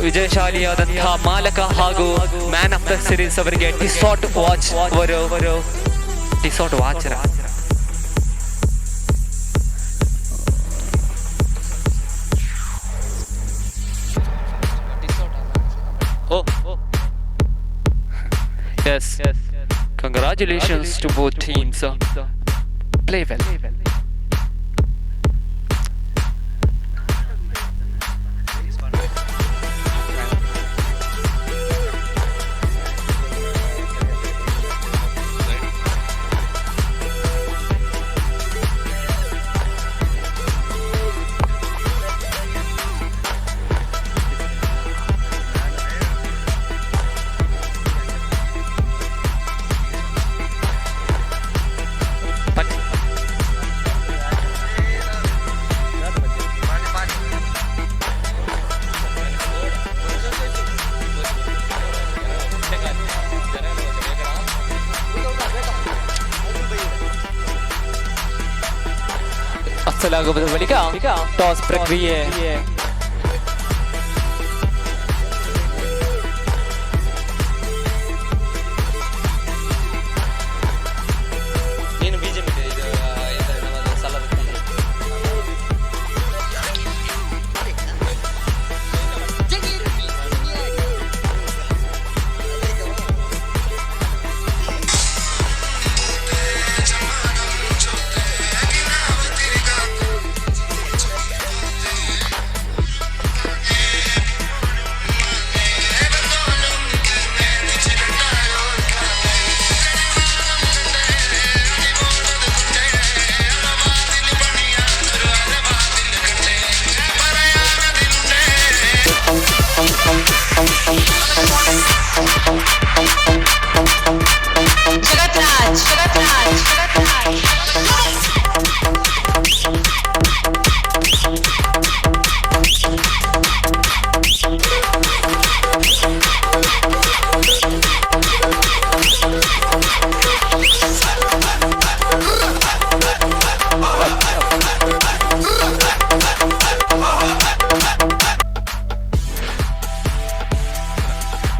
ವಿಜಯಶಾಲಿಯಾದಂತಹ ಮಾಲಕ ಹಾಗೂ man of the series ಅವರಿಗೆ Tissot watch ಅವರು Tissot watch Yes. Congratulations to both teams. Play well. ಅಸಲಾಗುವುದರ ಬಳಿಕ ಟಾಸ್ ಪ್ರಕ್ರಿಯೆ.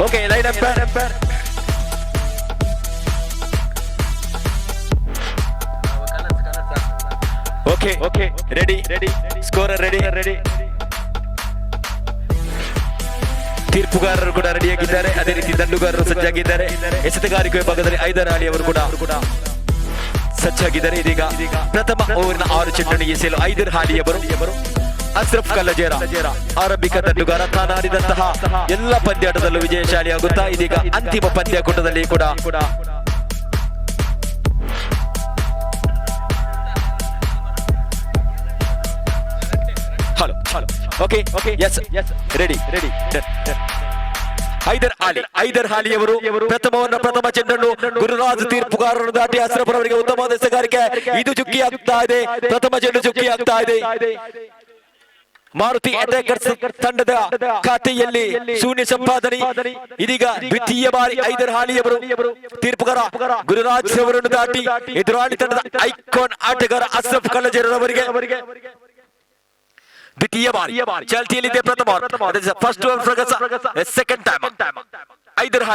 Okay, line up. Okay, ready. Scorer ready. ತೀರ್ಪುಗಾರರು ಕೂಡ ರೆಡಿಯಾಗಿದ್ದಾರೆ. ಅದೇ ರೀತಿ ದಂಡುಗಾರರು ಸಜ್ಜಾಗಿದ್ದಾರೆ. ಎಸೆತಗಾರಿಕೆ ವಿಭಾಗದಲ್ಲಿ ಐದರ್ ಅಲಿ ಅವರು ಕೂಡ ಸಜ್ಜಾಗಿದ್ದಾರೆ. ಇದೀಗ ಪ್ರಥಮ ಓವರ್ನ 6 ಚೆಂಡನ್ನು ಎಸೆಯಲು ಐದರ್ ಹಾಲಿ ಅವರು ಅಶ್ರಫ್ ಕಲ್ಲಜೇರ ಆರಂಭಿಕ ದಂಡುಗಾರ ತಾನಾಡಿದಂತಹ ಎಲ್ಲ ಪಂದ್ಯಾಟದಲ್ಲೂ ವಿಜಯಶಾಲಿಯಾಗುತ್ತಾ ಇದೀಗ ಅಂತಿಮ ಪಂದ್ಯಾಕೂಟದಲ್ಲಿ ಕೂಡ ಹಲೋ ಓಕೆ ಎಸ್ ರೆಡಿ ಐದರ್ ಹಾಲಿ ಅವರು ಪ್ರಥಮ ಚೆಂಡನ್ನು ಗುರುರಾಜ್ ತೀರ್ಪುಗಾರರನ್ನು ದಾಟಿ ಅಶ್ರಫ್ ಅವರಿಗೆ ಉತ್ತಮವಾದ ಎಸೆಗಾರಿಕೆ. ಇದು ಚುಕ್ಕಿ ಆಗ್ತಾ ಇದೆ. ಪ್ರಥಮ ಚೆಂಡು ಚುಕ್ಕಿ ಆಗ್ತಾ ಇದೆ. ಮಾರುತಿ ಅಟ್ಯಾಕರ್ಸ್ ತಂಡದ ಖಾತೆಯಲ್ಲಿ ಶೂನ್ಯ ಸಂಪಾದನೆ. ಇದೀಗ ದ್ವಿತೀಯ ಬಾರಿ ಐದರ್ ಹಾಲಿ ಅವರು ತೀರ್ಪುಗಾರ ಗುರುರಾಜ್ ಅವರನ್ನು ದಾಟಿ ಎದುರಾಳಿ ತಂಡದ ಐಕಾನ್ ಆಟಗಾರ ಅಶ್ರಫ್ ಕಲ್ಲಜೇರವರಿಗೆ ದ್ವಿತೀಯ ಬಾರಿ ಚಾಲ್ತಿಯಲ್ಲಿದೆ. ಪ್ರಥಮ first second time Haider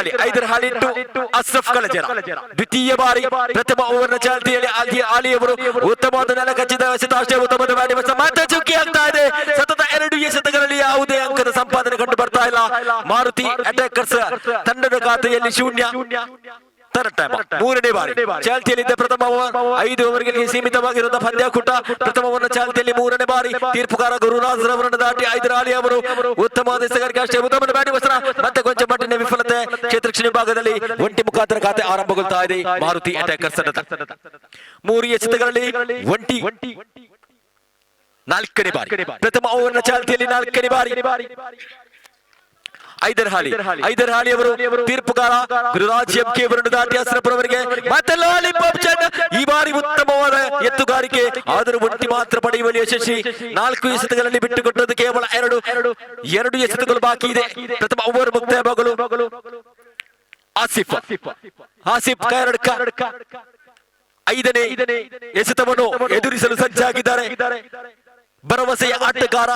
Ali to Ashraf Kallajera. ದ್ವಿತೀಯ ಬಾರಿ ಪ್ರಥಮ ಓವರ್ನ ಚಾಲ್ತಿಯಲ್ಲಿ ಆಲಿ ಅವರು ಉತ್ತಮವಾದ ನೆಲ ಕಚ್ಚಿದ ಎಸೆತ. ಅಷ್ಟೇ ಉತ್ತಮವಾದ ಬ್ಯಾಟಿಂಗ್ ಮತ್ತೆ ಚುಕ್ಕಿ ಆಗ್ತಾ ಇದೆ. ಸತತ 2 ಎಸೆತಗಳಲ್ಲಿ ಯಾವುದೇ ಅಂಕದ ಸಂಪಾದನೆ ಕಂಡು ಬರ್ತಾ ಇಲ್ಲ. ಮಾರುತಿ ಅಟ್ಯಾಕರ್ಸ್ ತಂಡದ ಖಾತೆಯಲ್ಲಿ ಶೂನ್ಯ. ಮೂರನೇ ಬಾರಿ ಚಾಲ್ತಿಯಲ್ಲಿದ್ದ ಪ್ರಥಮ 5 ಓವರ್ಗೆ ಸೀಮಿತವಾಗಿರುವಂತಹ ಪಂದ್ಯಾಕೂಟ. ಪ್ರಥಮ ಓವರ್ನ ಚಾಲ್ತಿಯಲ್ಲಿ ಮೂರನೇ ಬಾರಿ ತೀರ್ಪುಗಾರ ಗುರುರಾಜ್ ಅವರನ್ನು ದಾಟಿ ಐದರ್ ಅಲಿ ಅವರು ಉತ್ತಮವಾದ ಎಸೆಗಾರಿಕೆ. ಅಷ್ಟೇ ಉತ್ತಮವಾದ ಬ್ಯಾಟಿಂಗ್ ಮತ್ತೆ ಕೊಂಚ ಮಟ್ಟಿನ ವಿಫಲತೆ. ಕ್ಷೇತ್ರಕ್ಷಣಿ ವಿಭಾಗದಲ್ಲಿ ಒಂಟಿ ಮುಖಾಂತರ ಖಾತೆ ಆರಂಭಗೊಳ್ತಾ ಇದೆ ಮಾರುತಿ ಅಟ್ಯಾಕರ್ಸ್. 3 ಎಸೆತಗಳಲ್ಲಿ ಒಂಟಿ 4ನೇ ಬಾರಿ ಪ್ರಥಮ ಓವರ್ನ ಚಾಲ್ತಿಯಲ್ಲಿ 4ನೇ ಬಾರಿ ಐದರ್ ಹಾಲಿ ಅವರು ತೀರ್ಪುಗಾರ ಗುರುರಾಜ್ ಎಂಕೆ ಅವರನ್ನು ದಾಟಿ ಅಶ್ರಫ್ ಅವರಿಗೆ ಮತ್ತೆ ಲಾಲಿಪಾಪ್ ಚೆಂಡ. ಈ ಬಾರಿ ಉತ್ತಮವಾದ ಎತ್ತುಗಾರಿಕೆ. ಆದರೂ ಒಂಟಿ ಮಾತ್ರ ಪಡೆಯುವಲ್ಲಿ ಯಶಸ್ವಿ. 4 ಎಸೆತಗಳಲ್ಲಿ ಬಿಟ್ಟುಕೊಟ್ಟದ್ದು ಕೇವಲ 2 ಎಸೆತಗಳು ಬಾಕಿ ಇದೆ. ಪ್ರಥಮ ಓವರ್ ಮುಕ್ತಾಯವಾಗಲು ಆಸಿಫ್ ಕರಡ್ಕ 5ನೇ ಎಸೆತವನ್ನು ಎದುರಿಸಲು ಸಜ್ಜಾಗಿದ್ದಾರೆ. ಭರವಸೆಯ ಆಟಗಾರ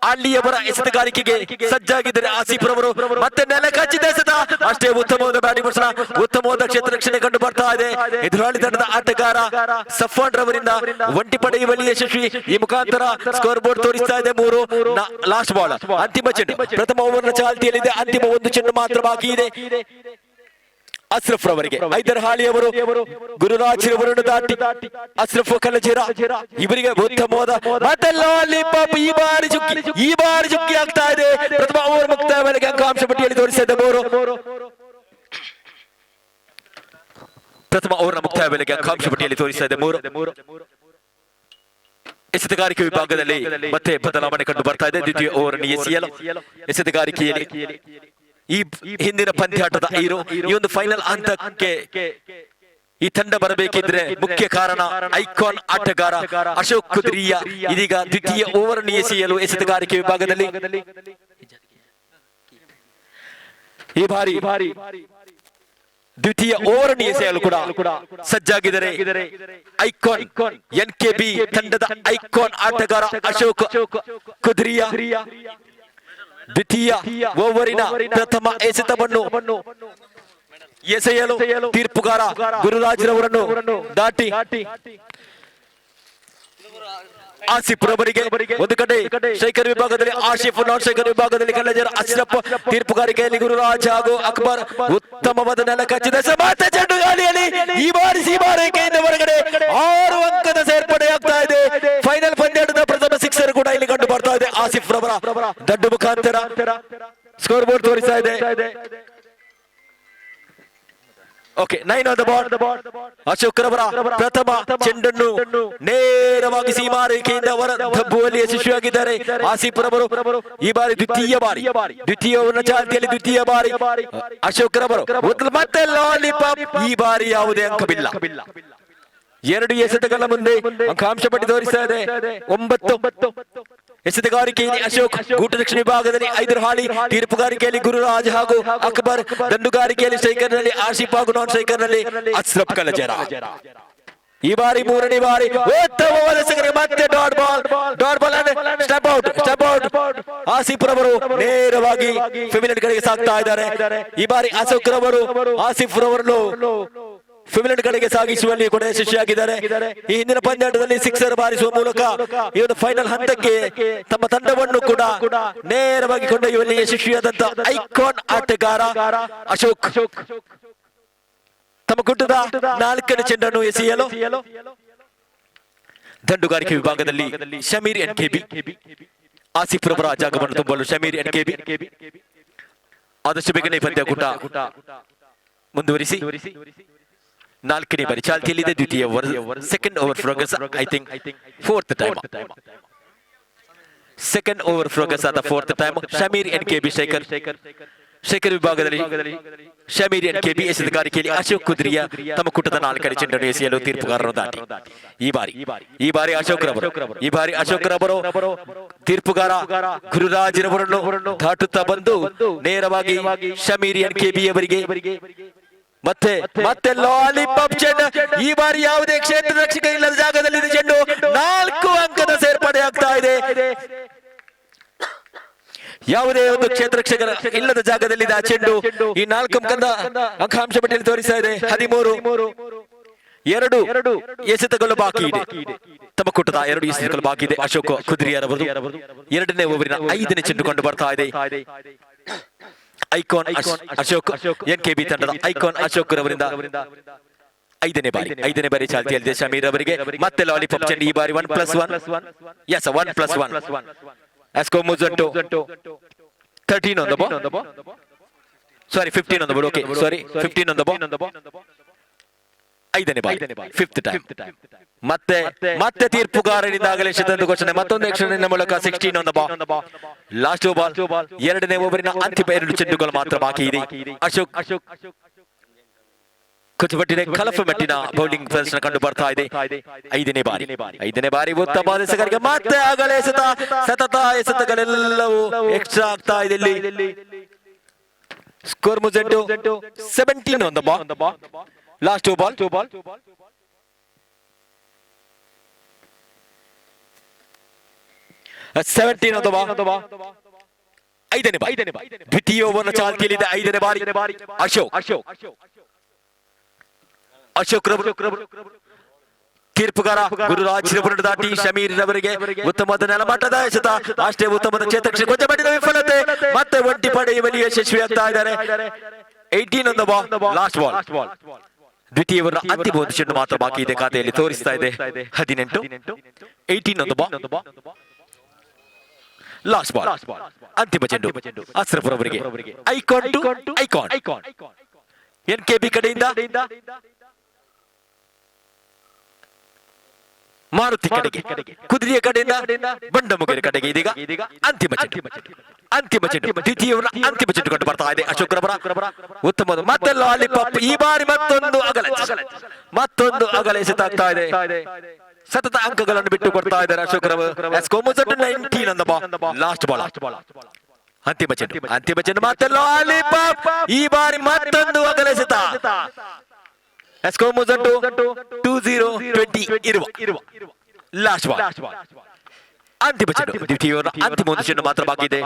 ಅಲ್ಲಿಯವರ ಎಸೆತಗಾರಿಕೆಗೆ ಸಜ್ಜಾಗಿದ್ದಾರೆ ಆಸಿಫ್ ರವರು. ಮತ್ತೆ ನೆಲ ಕಚ್ಚಿದ ಎಸೆತ, ಅಷ್ಟೇ ಉತ್ತಮವಾದ ಬ್ಯಾಟಿಂಗ್ ಪ್ರದರ್ಶನ, ಉತ್ತಮವಾದ ಕ್ಷೇತ್ರ ರಕ್ಷಣೆ ಕಂಡು ಬರ್ತಾ ಇದೆ ಎದುರಾಳಿ ತಂಡದ ಆಟಗಾರ ಸಫಾನ್ ರವರಿಂದ. ಒಂಟಿ ಪಡೆಯುವಲ್ಲಿ ಯಶಸ್ವಿ, ಈ ಮುಖಾಂತರ ಸ್ಕೋರ್ ಬೋರ್ಡ್ ತೋರಿಸ್ತಾ ಇದೆ 3. ಲಾಸ್ಟ್ ಬಾಲ್, ಅಂತಿಮ ಚೆಂಡು, ಪ್ರಥಮ ಓವರ್ನ ಚಾಲ್ತಿಯಲ್ಲಿದೆ, ಅಂತಿಮ ಒಂದು ಚೆಂಡು ಮಾತ್ರ ಬಾಕಿ ಇದೆ. ಅಶ್ರಫ್ ರವರಿಗೆ ಐದರ್ ಹಾಲಿ ಅವರು ಗುರುರಾಜ್ ರವರನ್ನು ದಾಟಿ ಅಶ್ರಫ್ ಕಲಜೇರ ಇವರಿಗೆ ಉತ್ತಮವಾದ ಮತ್ತೆ ಲಾಲಿಪಾಪ್ ಈ ಬಾರಿ ಚುಕ್ಕಿ ಆಗ್ತಾ ಇದೆ. ಪ್ರಥಮ ಓವರ್ ಮುಕ್ತಾಯ ವೇಳೆಗೆ ಅಂಕಾಂಶ ಪಟ್ಟಿಯಲ್ಲಿ ತೋರಿಸಿದ 3. ಪ್ರಥಮ ಓವರ್ನ ಮುಕ್ತಾಯ ವೇಳೆಗೆ ಅಂಕಾಂಶ ಪಟ್ಟಿಯಲ್ಲಿ ತೋರಿಸ್ತಾ ಇದೆ 3. ಎಸೆತಗಾರಿಕೆ ವಿಭಾಗದಲ್ಲಿ ಮತ್ತೆ ಬದಲಾವಣೆ ಕಂಡು ಬರ್ತಾ ಇದೆ. ದ್ವಿತೀಯ ಓವರ್ ಎಸಿಎಲ್ ಎಸೆತಗಾರಿಕೆಯಲ್ಲಿ ಈ ಹಿಂದಿನ ಪಂದ್ಯಾಟದ ಈ ಒಂದು ಫೈನಲ್ ಹಂತಕ್ಕೆ ಈ ತಂಡ ಬರಬೇಕಿದ್ರೆ ಮುಖ್ಯ ಕಾರಣ ಐಕಾನ್ ಆಟಗಾರ ಅಶೋಕ್ ಕುದ್ರಿಯಾ. ಇದೀಗ ದ್ವಿತೀಯ ಓವರ್ ಎಸೆಯಲು ಎಸೆತಗಾರಿಕೆ ವಿಭಾಗದಲ್ಲಿ ಈ ಬಾರಿ ದ್ವಿತೀಯ ಓವರ್ ಎಸೆಯಲು ಕೂಡ ಸಜ್ಜಾಗಿದ್ದಾರೆ ಐಕಾನ್ ಎನ್ಕೆಬಿ ತಂಡದ ಐಕಾನ್ ಆಟಗಾರ ಅಶೋಕ್ ಕುದ್ರಿಯಾ. ದ್ವಿತೀಯ ಓವರಿನ ಪ್ರಥಮ ಎಸೆತವನ್ನು ಎಸೆಯಲು ತೀರ್ಪುಗಾರ ಗುರುರಾಜ್ ರವರನ್ನು ದಾಟಿ ಆಸಿಫ್ ರವರಿಗೆ ಒಂದು ಕಡೆ ಶೇಖರ್ ವಿಭಾಗದಲ್ಲಿ ಆಸಿಫ್, ನಾನ್ ಶೇಖರ್ ವಿಭಾಗದಲ್ಲಿ ಕಲ್ಲಜರ ಅಶ್ರಫ್. ತೀರ್ಪುಗಾರಿಕೆಯಲ್ಲಿ ಗುರುರಾಜ್ ಹಾಗೂ ಅಕ್ಬರ್ ಉತ್ತಮವಾದ ನೆಲ ಕಚ್ಚಿದ ಮತ್ತೆ ಚೆಂಡು ಗಾಳಿಯಲ್ಲಿ ಈ ಬಾರಿ ಸೀಮಾರೇಖೆಯಿಂದ ಹೊರಗಡೆ 6 ಅಂಕದ ಸೇರ್ಪಡೆಯಾಗ್ತಾ ಇದೆ. ಫೈನಲ್ ಪಂದ್ಯಾಟದ ಪ್ರಥಮ ಸಿಕ್ಸರ್ ಕೂಡ ಇಲ್ಲಿ ಕಂಡು ಬರ್ತಾ ಇದೆ ಆಸಿಫ್ ರವರ ದಡ್ಡು ಮುಖಾಂತರ. ಸ್ಕೋರ್ ಬೋರ್ಡ್ ತೋರಿಸ್ತಾ ಇದೆ. Okay, 9 on the ball. Ashok ರವರ ಪ್ರಥಮ ಚೆಂಡನ್ನು ನೇರವಾಗಿ ಸೀಮಾರೇಖೆಯಿಂದ ಹೊರ ದಬ್ಬುವಲ್ಲಿ ಯಶಸ್ವಿಯಾಗಿದ್ದಾರೆ ಆಸಿಫ್ ರವರು. ಈ ಬಾರಿ ದ್ವಿತೀಯ ಚಾಲ್ತಿಯಲ್ಲಿ ದ್ವಿತೀಯ ಬಾರಿ ಅಶೋಕ್ ರವರು ಮತ್ತೆ ಲಾಲಿಪಾಪ್. ಈ ಬಾರಿ ಯಾವುದೇ ಅಂಕವಿಲ್ಲ. 2 ಎಸೆತಗಳ ಮುಂದೆ ಅಂಕಾಂಶ ಪಟ್ಟಿ ತೋರಿಸ್ತಾ ಇದೆ 9. ಎಸೆತಗಾರಿಕೆಯಲ್ಲಿ ಅಶೋಕ್, ಗೂಟ ರಕ್ಷಣೆ ವಿಭಾಗದಲ್ಲಿ ಐದರ್ ಹಾಲಿ, ತೀರ್ಪುಗಾರಿಕೆಯಲ್ಲಿ ಗುರುರಾಜ್ ಹಾಗೂ ಅಕ್ಬರ್, ದಂಡುಗಾರಿಕೆಯಲ್ಲಿ ಸ್ಟ್ರೈಕರ್ನಲ್ಲಿ ಆಸಿಫ್ ಹಾಗೂ ನಾನ್ ಸ್ಟ್ರೈಕರ್ನಲ್ಲಿ ಅಶ್ರಫ್ ಕಲಜರ. ಈ ಬಾರಿ 3ನೇ ಬಾರಿ ಉತ್ತಮವಾದ ಮತ್ತೆ dot ball step out. Asif ರವರು ನೇರವಾಗಿ ಫೆಮಿಲಿಯನ್ ಕಡೆಗೆ ಸಾಗ್ತಾ ಇದ್ದಾರೆ. ಈ ಬಾರಿ ಅಶೋಕ್ ರವರು ಆಸಿಫ್ ರವರನ್ನು ಫಿಮಿಲೆಂಟ್ ಕಡೆಗೆ ಸಾಗಿಸುವಲ್ಲಿ ಕೂಡ ಯಶಸ್ವಿಯಾಗಿದ್ದಾರೆ. ಈ ಹಿಂದಿನ ಪಂದ್ಯಾಟದಲ್ಲಿ ಸಿಕ್ಸರ್ ಬಾರಿಸುವ ಮೂಲಕ ಈ ಒಂದು ಫೈನಲ್ ಹಂತಕ್ಕೆ ತಮ್ಮ ತಂಡವನ್ನು ಕೂಡ ನೇರವಾಗಿ ಕೊಂಡೊಯ್ಯುವಲ್ಲಿ ಯಶಸ್ವಿಯಾದಂತ ಐಕಾನ್ ಆಟಗಾರ ಅಶೋಕ್ ತಮ್ಮ ಗುಡ್ಡದ 4ನೇ ಚೆಂಡನ್ನು ಎಸೆಯಲು ದಂಡುಗಾರಿಕೆ ವಿಭಾಗದಲ್ಲಿ ಶಮೀರ್ ಎನ್ಕೆಬಿ, ಆಸಿಫ್ ರವರ ಜಾಗವನ್ನು ತುಂಬಲು ಶಮೀರ್ ಎನ್ಕೆಬಿ ಆದಷ್ಟು ಬೇಗನೆ ಪಂದ್ಯಕೂಟ ಮುಂದುವರಿಸಿ 4ನೇ ಬಾರಿ ಚಾಲ್ತಿಯಲ್ಲಿದೆ. ದ್ವಿತೀಯ over, second over progress, I think 4th time. Second over progress ಆದ 4th ಟೈಮ್. ಶಮೀರ್ ಎನ್ಕೆಬಿ ಶೇಖರ್ ವಿಭಾಗದಲ್ಲಿ ಶಮೀರ್ ಎನ್ಕೆಬಿ ಎಸೆತಗಾರಿಕೆಯಲ್ಲಿ ಅಶೋಕ್ ಕುದ್ರಿಯಾ ತಮ್ಮ ಕೂಟದ 4ನೇ ಚೆಂಡನ್ನು ಎಸೆಯಲು ತೀರ್ಪುಗಾರರನ್ನು ದಾಟಿ ಈ ಬಾರಿ ಅಶೋಕ್ ರವರು ತೀರ್ಪುಗಾರ ಗುರುರಾಜ್ ರವರನ್ನು ದಾಟುತ್ತಾ ಬಂದು ನೇರವಾಗಿ ಶಮೀರ್ ಎನ್ಕೆಬಿ ಅವರಿಗೆ ಮತ್ತೆ ಲಾಲಿಪಾಪ್ ಚೆಂಡು. ಈ ಬಾರಿ ಯಾವುದೇ ಕ್ಷೇತ್ರ ರಕ್ಷಕ ಇಲ್ಲದ ಜಾಗದಲ್ಲಿ ಚೆಂಡು 4 ಅಂಕದ ಸೇರ್ಪಡೆ ಆಗ್ತಾ ಇದೆ. ಯಾವುದೇ ಒಂದು ಕ್ಷೇತ್ರ ರಕ್ಷಕರ ಇಲ್ಲದ ಜಾಗದಲ್ಲಿ ಆ ಚೆಂಡು ಈ 4 ಅಂಕದ ಅಂಕಾಂಶ ಪಟ್ಟಿಯಲ್ಲಿ ತೋರಿಸ್ತಾ ಇದೆ 13. 2 ಎಸೆತಗಳು ಬಾಕಿ ಇದೆ. ತಮ್ಮ ಕೂಟದ 2 ಎಸೆತಗಳು ಬಾಕಿ ಇದೆ. ಅಶೋಕ್ ಕುದ್ರಿಯಾರವರು 2ನೇ ಓವರಿನ 5ನೇ ಚೆಂಡು ಕಂಡು ಬರ್ತಾ ಇದೆ. ಐಕಾನ್ ಅಶೋಕ್ ಎನ್ಕೆಬಿ ತಂಡದ ಐಕಾನ್ ಅಶೋಕ್ ರವರಿಂದ 5ನೇ ಬಾರಿ ಚಾಲ್ತಿಯಲ್ಲಿದೆ ಶಮೀರ್ ಅವರಿಗೆ ಮತ್ತೆ ಲಾಲಿಪಾಪ್ ಚೆಂಡು. ಈ ಬಾರಿ 1+1. S 1+1. Asco Muzanto 13 on the ball. Sorry, 15 on the ball. Okay, sorry, 15 on the ball. 5ನೇ ಬಾರಿ 5th ಟೈಮ್. ಮತ್ತೆ ತೀರ್ಪುಗಾರರಿಂದ ಆಗಲೇ ಶತಂದು ಘೋಷಣೆ. ಮತ್ತೊಂದು ಎಕ್ಷನ್ ಮೂಲಕ 16 on the ball. Last ball 2ನೇ ಓವರಿನ ಅಂತಿಮ 2 ಚೆಂಡುಗಳು ಮಾತ್ರ ಬಾಕಿ ಇದೆ. ಅಶೋಕ್ ಕುಚುಮಟ್ಟಿನ ಕಲಫಮೆಟ್ಟಿನ ಬೌಲಿಂಗ್ ಪ್ರದರ್ಶನ ಕಂಡು ಬರ್ತಾ ಇದೆ. 5ನೇ ಬಾರಿ ಉತ್ತಮ ಎಸೆತಗಾರಿಕೆ. ಮತ್ತೆ ಆಗಲೇ ಸತತ ಎಸೆತಗಳೆಲ್ಲವೂ ಎಕ್ಸ್ಟ್ರಾ ಆಗ್ತಾ ಇದೆ ಇಲ್ಲಿ. ಸ್ಕೋರ್ ಮುಜೆಂಟು 17 on the ball. Last 2 ball. 17 on the ball. ಐದನೇ ಬಾರಿ ದ್ವಿತೀಯ ಓವರ್ನ ಚಾಲ್ತಿಯಲ್ಲಿದೆ. ಐದನೇ ಬಾರಿ ಅಶೋಕ್ ರವರು ತೀರ್ಪುಗಾರ ಗುರುರಾಜ್ ರವರನ್ನು ದಾಟಿ ಶಮೀರ್ ರವರಿಗೆ ಉತ್ತಮವಾದ ನೆಲಮಟ್ಟದ ಎಸೆತ, ಅಷ್ಟೇ ಉತ್ತಮವಾದ ಚೇತರಿಕೆ, ಕೊಂಚ ಮಟ್ಟಿನ ವಿಫಲತೆ, ಮತ್ತೆ ಒಂಟಿ ಪಡೆಯುವಲ್ಲಿ ಯಶಸ್ವಿ ಆಗ್ತಾ ಇದ್ದಾರೆ. 18 on the ball, last ball. ದ್ವಿತೀಯ ಓವರ್ನ ಅಂತಿಮ ಒಂದು ಚೆಂಡು ಮಾತ್ರ ಬಾಕಿ ಇದೆ, ಖಾತೆಯಲ್ಲಿ ತೋರಿಸ್ತಾ ಇದೆ 18. 18 on the ball, last ball. ಅಂತಿಮ ಚೆಂಡು ಅಸ್ರಫ್ ರವರಿಗೆ. Icon to icon. NKB ಕಡೆಯಿಂದ ಮಾರುತಿ ಕಡೆಗೆ, ಕುದುರೆಯ ಕಡೆಯಿಂದ ಬಂಡಮುಗೇರಿ ಕಡೆಗೆ. ಇದೀಗ ಅಂತಿಮ ಚೆಂಡು ದ್ವಿತೀಯ ಅಂತಿಮ ಚೆಂಡು ಕಂಡು ಬರ್ತಾ ಇದೆ ಅಶೋಕ್ ರವರ ಉತ್ತಮ. ಮತ್ತೆ ಲಾಲಿಪಾಪ್, ಈ ಬಾರಿ ಮತ್ತೊಂದು ಅಗಲ ಎಸೆತಾಗ್ತಾ ಇದೆ. ಸತತ ಅಂಕಗಳನ್ನು ಬಿಟ್ಟು ಕೊಡ್ತಾ ಇದ್ದಾರೆ ಅಶೋಕ್ ರವರು. 19 on the ball, last ball. ಅಂತಿಮ ಚೆಂಡು ಮತ್ತೆ ಲಾಲಿಪಾಪ್, ಈ ಬಾರಿ ಮತ್ತೊಂದು ಅಗಲ ಎಸೆತ. 2020 ಇರುವ ಲಾಸ್ಟ್ ಬಾಲ್. ಅಂತಿಮ ಚೆಂಡು ದ್ವಿತೀಯ ಅಂತಿಮ ಒಂದು ಚೆಂಡು ಮಾತ್ರ ಬಾಕಿ ಇದೆ.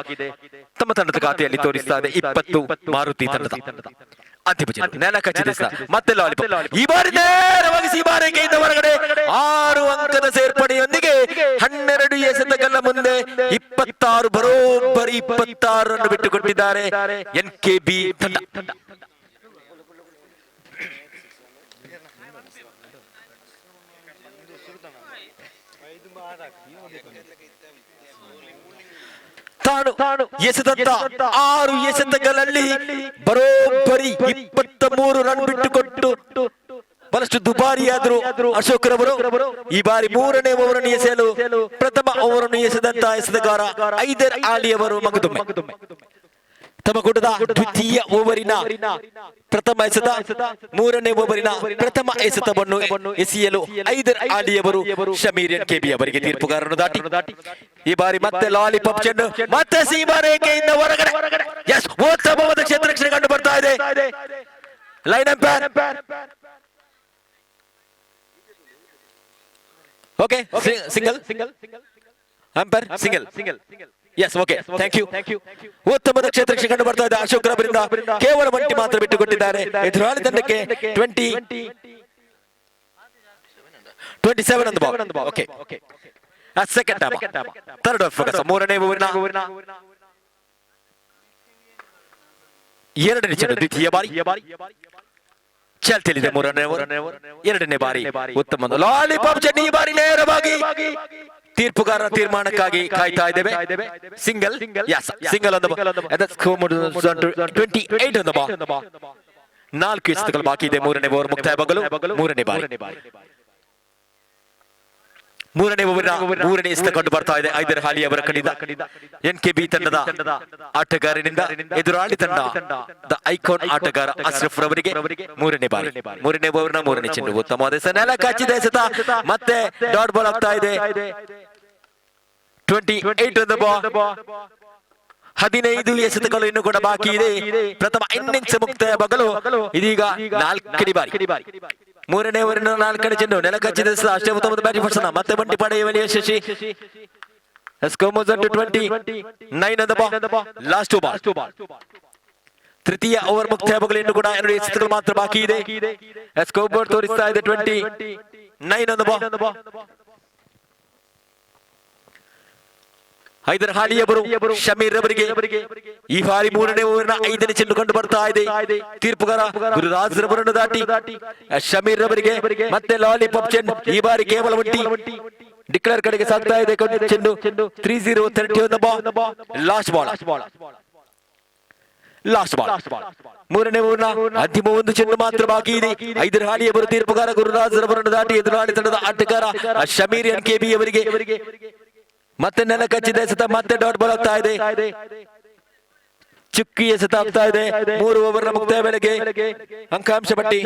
ತಮ್ಮ ತಂಡದ ಖಾತೆಯಲ್ಲಿ ತೋರಿಸ್ತಾ ಇದೆ 20 ಮಾರುತಿ ತಂಡದ. ಅಂತಿಮ ಚೆಂಡು ನೆಲ ಕಚ್ಚಿದ ಮತ್ತೆ ಲಾಲಿಪಾಪ್, ಈ ಬಾರಿ ನೇರವಾಗಿ ಸೀಮಾರೇಖೆಯಿಂದ ಹೊರಗಡೆ. 6 ಅಂಕದ ಸೇರ್ಪಡೆಯೊಂದಿಗೆ 12 ಎಸೆತಗಳ ಮುಂದೆ 26 ಬರೋಬ್ಬರಿ 26 ರನ್ ಬಿಟ್ಟುಕೊಟ್ಟಿದ್ದಾರೆ NKB ತಂಡ. ತಾನು ಎಸೆದಂತ 6 ಎಸೆತಗಳಲ್ಲಿ ಬರೋಬ್ಬರಿ 23 ರನ್ ಬಿಟ್ಟುಕೊಟ್ಟು ಬಹಳಷ್ಟು ದುಬಾರಿಯಾದರು ಅಶೋಕ್ ರವರು. ಈ ಬಾರಿ 3ನೇ ಓವರನ್ನು ಎಸೆಯಲು ಪ್ರಥಮ ಓವರನ್ನು ಎಸೆದಂತ ಎಸೆತಗಾರ ಐದರ್ ಆಲಿ ಅವರು ಮಗದೊಮ್ಮೆ ತಮ್ಮ ಕೂಟದ ದ್ವಿತೀಯ ಓವರಿನ ಪ್ರಥಮ ಎಸೆತ, 3ನೇ ಓವರಿನ ಪ್ರಥಮ ಎಸೆತವನ್ನು ಎಸೆಯಲು ಐದರ್ ಆಲಿ ಅವರು ಶಮೀರ್ NKB ಅವರಿಗೆ ತೀರ್ಪುಗಾರನ್ನು ದಾಟಿ. ಈ ಬಾರಿ ಮತ್ತೆ ಲಾಲಿಪಾಪ್ ಚೆಂಡು ಮತ್ತೆ ಸೀಮಾರೇಖೆಯಿಂದ ಹೊರಗಡೆ. ಉತ್ತಮವಾದ ಕ್ಷೇತ್ರ ರಕ್ಷಣೆ ಕಂಡು ಬರ್ತಾ ಇದೆ. Line umpire okay, single umpire single. Yes, okay, thank you. ಉತ್ತಮದ ಕ್ಷೇತ್ರ ರಕ್ಷಣೆ ಕಂಡು ಬರ್ತಾ ಇದೆ ಅಶೋಕ್ ರವರಿಂದ. ಕೇವಲ ಒಂಟಿ ಮಾತ್ರ ಬಿಟ್ಟುಕೊಟ್ಟಿದ್ದಾರೆ ಎದುರಾಳಿ ತಂಡಕ್ಕೆ. 27 on the ball. Okay, second time, third of focus. 3ನೇ ಓವರಿನ 2ನೇ ಚೆಂಡು ದ್ವಿತೀಯ ಬಾರಿ ಚಾಲ್ತಿಯಲ್ಲಿದೆ. 3ನೇ ಓವರ್ 2ನೇ ಬಾರಿ ಉತ್ತಮ ಲಾಲಿಪಾಪ್ ಚೆಂಡು, ಈ ಬಾರಿ ನೇರವಾಗಿ ತೀರ್ಪುಗಾರರ ತೀರ್ಮಾನಕ್ಕಾಗಿ ಕಾಯ್ತಾ ಇದ್ದೇವೆ. Single on the ball. 28 on the ball. 4 ಎಸೆತಗಳು ಬಾಕಿ ಇದೆ. 3ನೇ ಓವರ್ ಮುಕ್ತಾಯವಾಗಲು 3ನೇ ಬಾರಿ 3ನೇ ಓವರ್ನ 3ನೇ ಎಸೆತ ಕಂಡು ಬರ್ತಾ ಇದೆ ಐದರ್ ಹಾಲಿ ಅವರ ಕಡೆಯಿಂದ. NKB ತಂಡದ ಆಟಗಾರನಿಂದ ಎದುರಾಳಿ ತಂಡ ದ ಐಕಾನ್ ಆಟಗಾರ ಅಶ್ರಫ್ ರವರಿಗೆ 3ನೇ ಬಾರಿ 3ನೇ ಓವರ್ನ 3ನೇ ಚೆಂಡು ಉತ್ತಮವಾದ ನೆಲ ಕಚ್ಚಿದ ಎಸೆತ, ಮತ್ತೆ ಡಾಟ್ ಬಾಲ್ ಆಗ್ತಾ ಇದೆ. 28 on the ball. 15 ಎಸೆತಗಳು ಇನ್ನು ಕೂಡ ಬಾಕಿ ಇದೆ. ಪ್ರಥಮ ಇನ್ನಿಂಗ್ಸ್ ಮುಕ್ತಾಯವಾಗಲು ಇದೀಗ 4ನೇ ಬಾರಿ 3ನೇ ಓವರಿನ 4ನೇ ಚೆಂಡು ನೆಲ ಕಚ್ಚಿದ ಅಷ್ಟೇ ಉತ್ತಮವಾದ ಬ್ಯಾಟಿಂಗ್ ಪರ್ಸನ್, ಮತ್ತೆ ಬಂಟಿ ಪಡೆಯುವಲ್ಲಿ ಯಶಸ್ವಿ. 29 on the ball, last ball. ತೃತೀಯ ಓವರ್ ಮುಕ್ತಾಯವಾಗಲು ಇನ್ನು ಕೂಡ 2 ಎಸೆತಗಳು ಮಾತ್ರ ಬಾಕಿ ಇದೆ. ಸ್ಕೋರ್ ಬೋರ್ಡ್ ತೋರಿಸ್ತಾ ಇದೆ 29 on the ball. ಐದರ್ ಹಾಲಿಯವರು ಶಮೀರ್ ರವರಿಗೆ ಈ ಬಾರಿ 3ನೇ ಓವರ್ನ 5ನೇ ಚೆಂಡು ಕಂಡು ಬರ್ತಾ ಇದೆ. ತೀರ್ಪುಗಾರ ಗುರುರಾಜ್ ರವರನ್ನು ದಾಟಿ ಶಮೀರ್ ರವರಿಗೆ ಮತ್ತೆ ಲಾಲಿಪಾಪ್ ಚೆಂಡು, ಈ ಬಾರಿ ಕೇವಲ ಒಂಟಿ ಡಿಕ್ಲೇರ್ ಕಡೆಗೆ ಸಾಗ್ತಾ ಇದೆ ಚೆಂಡು. 30 on the ball, last ball. 3ನೇ ಓವರ್ನ ಅಂತಿಮ ಒಂದು ಚೆಂಡು ಮಾತ್ರ ಬಾಕಿ ಇದೆ. ಐದರ್ ಹಾಲಿಯವರು ತೀರ್ಪುಗಾರ ಗುರುರಾಜ್ ರವರನ್ನು ದಾಟಿ ಎದುರಾಳಿ ತಂಡದ ಆಟಗಾರ ಶಮೀರ್ NKB ಅವರಿಗೆ ಮತ್ತೆ ನೆಲ ಕಚ್ಚಿದ ಎಸೆತ, ಮತ್ತೆ ಡಾಟ್ ಬಾಲ್ ಆಗ್ತಾ ಇದೆ. ಚುಕ್ಕಿ ಎಸೆತ ಆಗ್ತಾ ಇದೆ. 3 ಓವರ್ನ ಮುಕ್ತಾಯ ವೇಳೆಗೆ ಅಂಕಾಂಶ ಪಟ್ಟಿ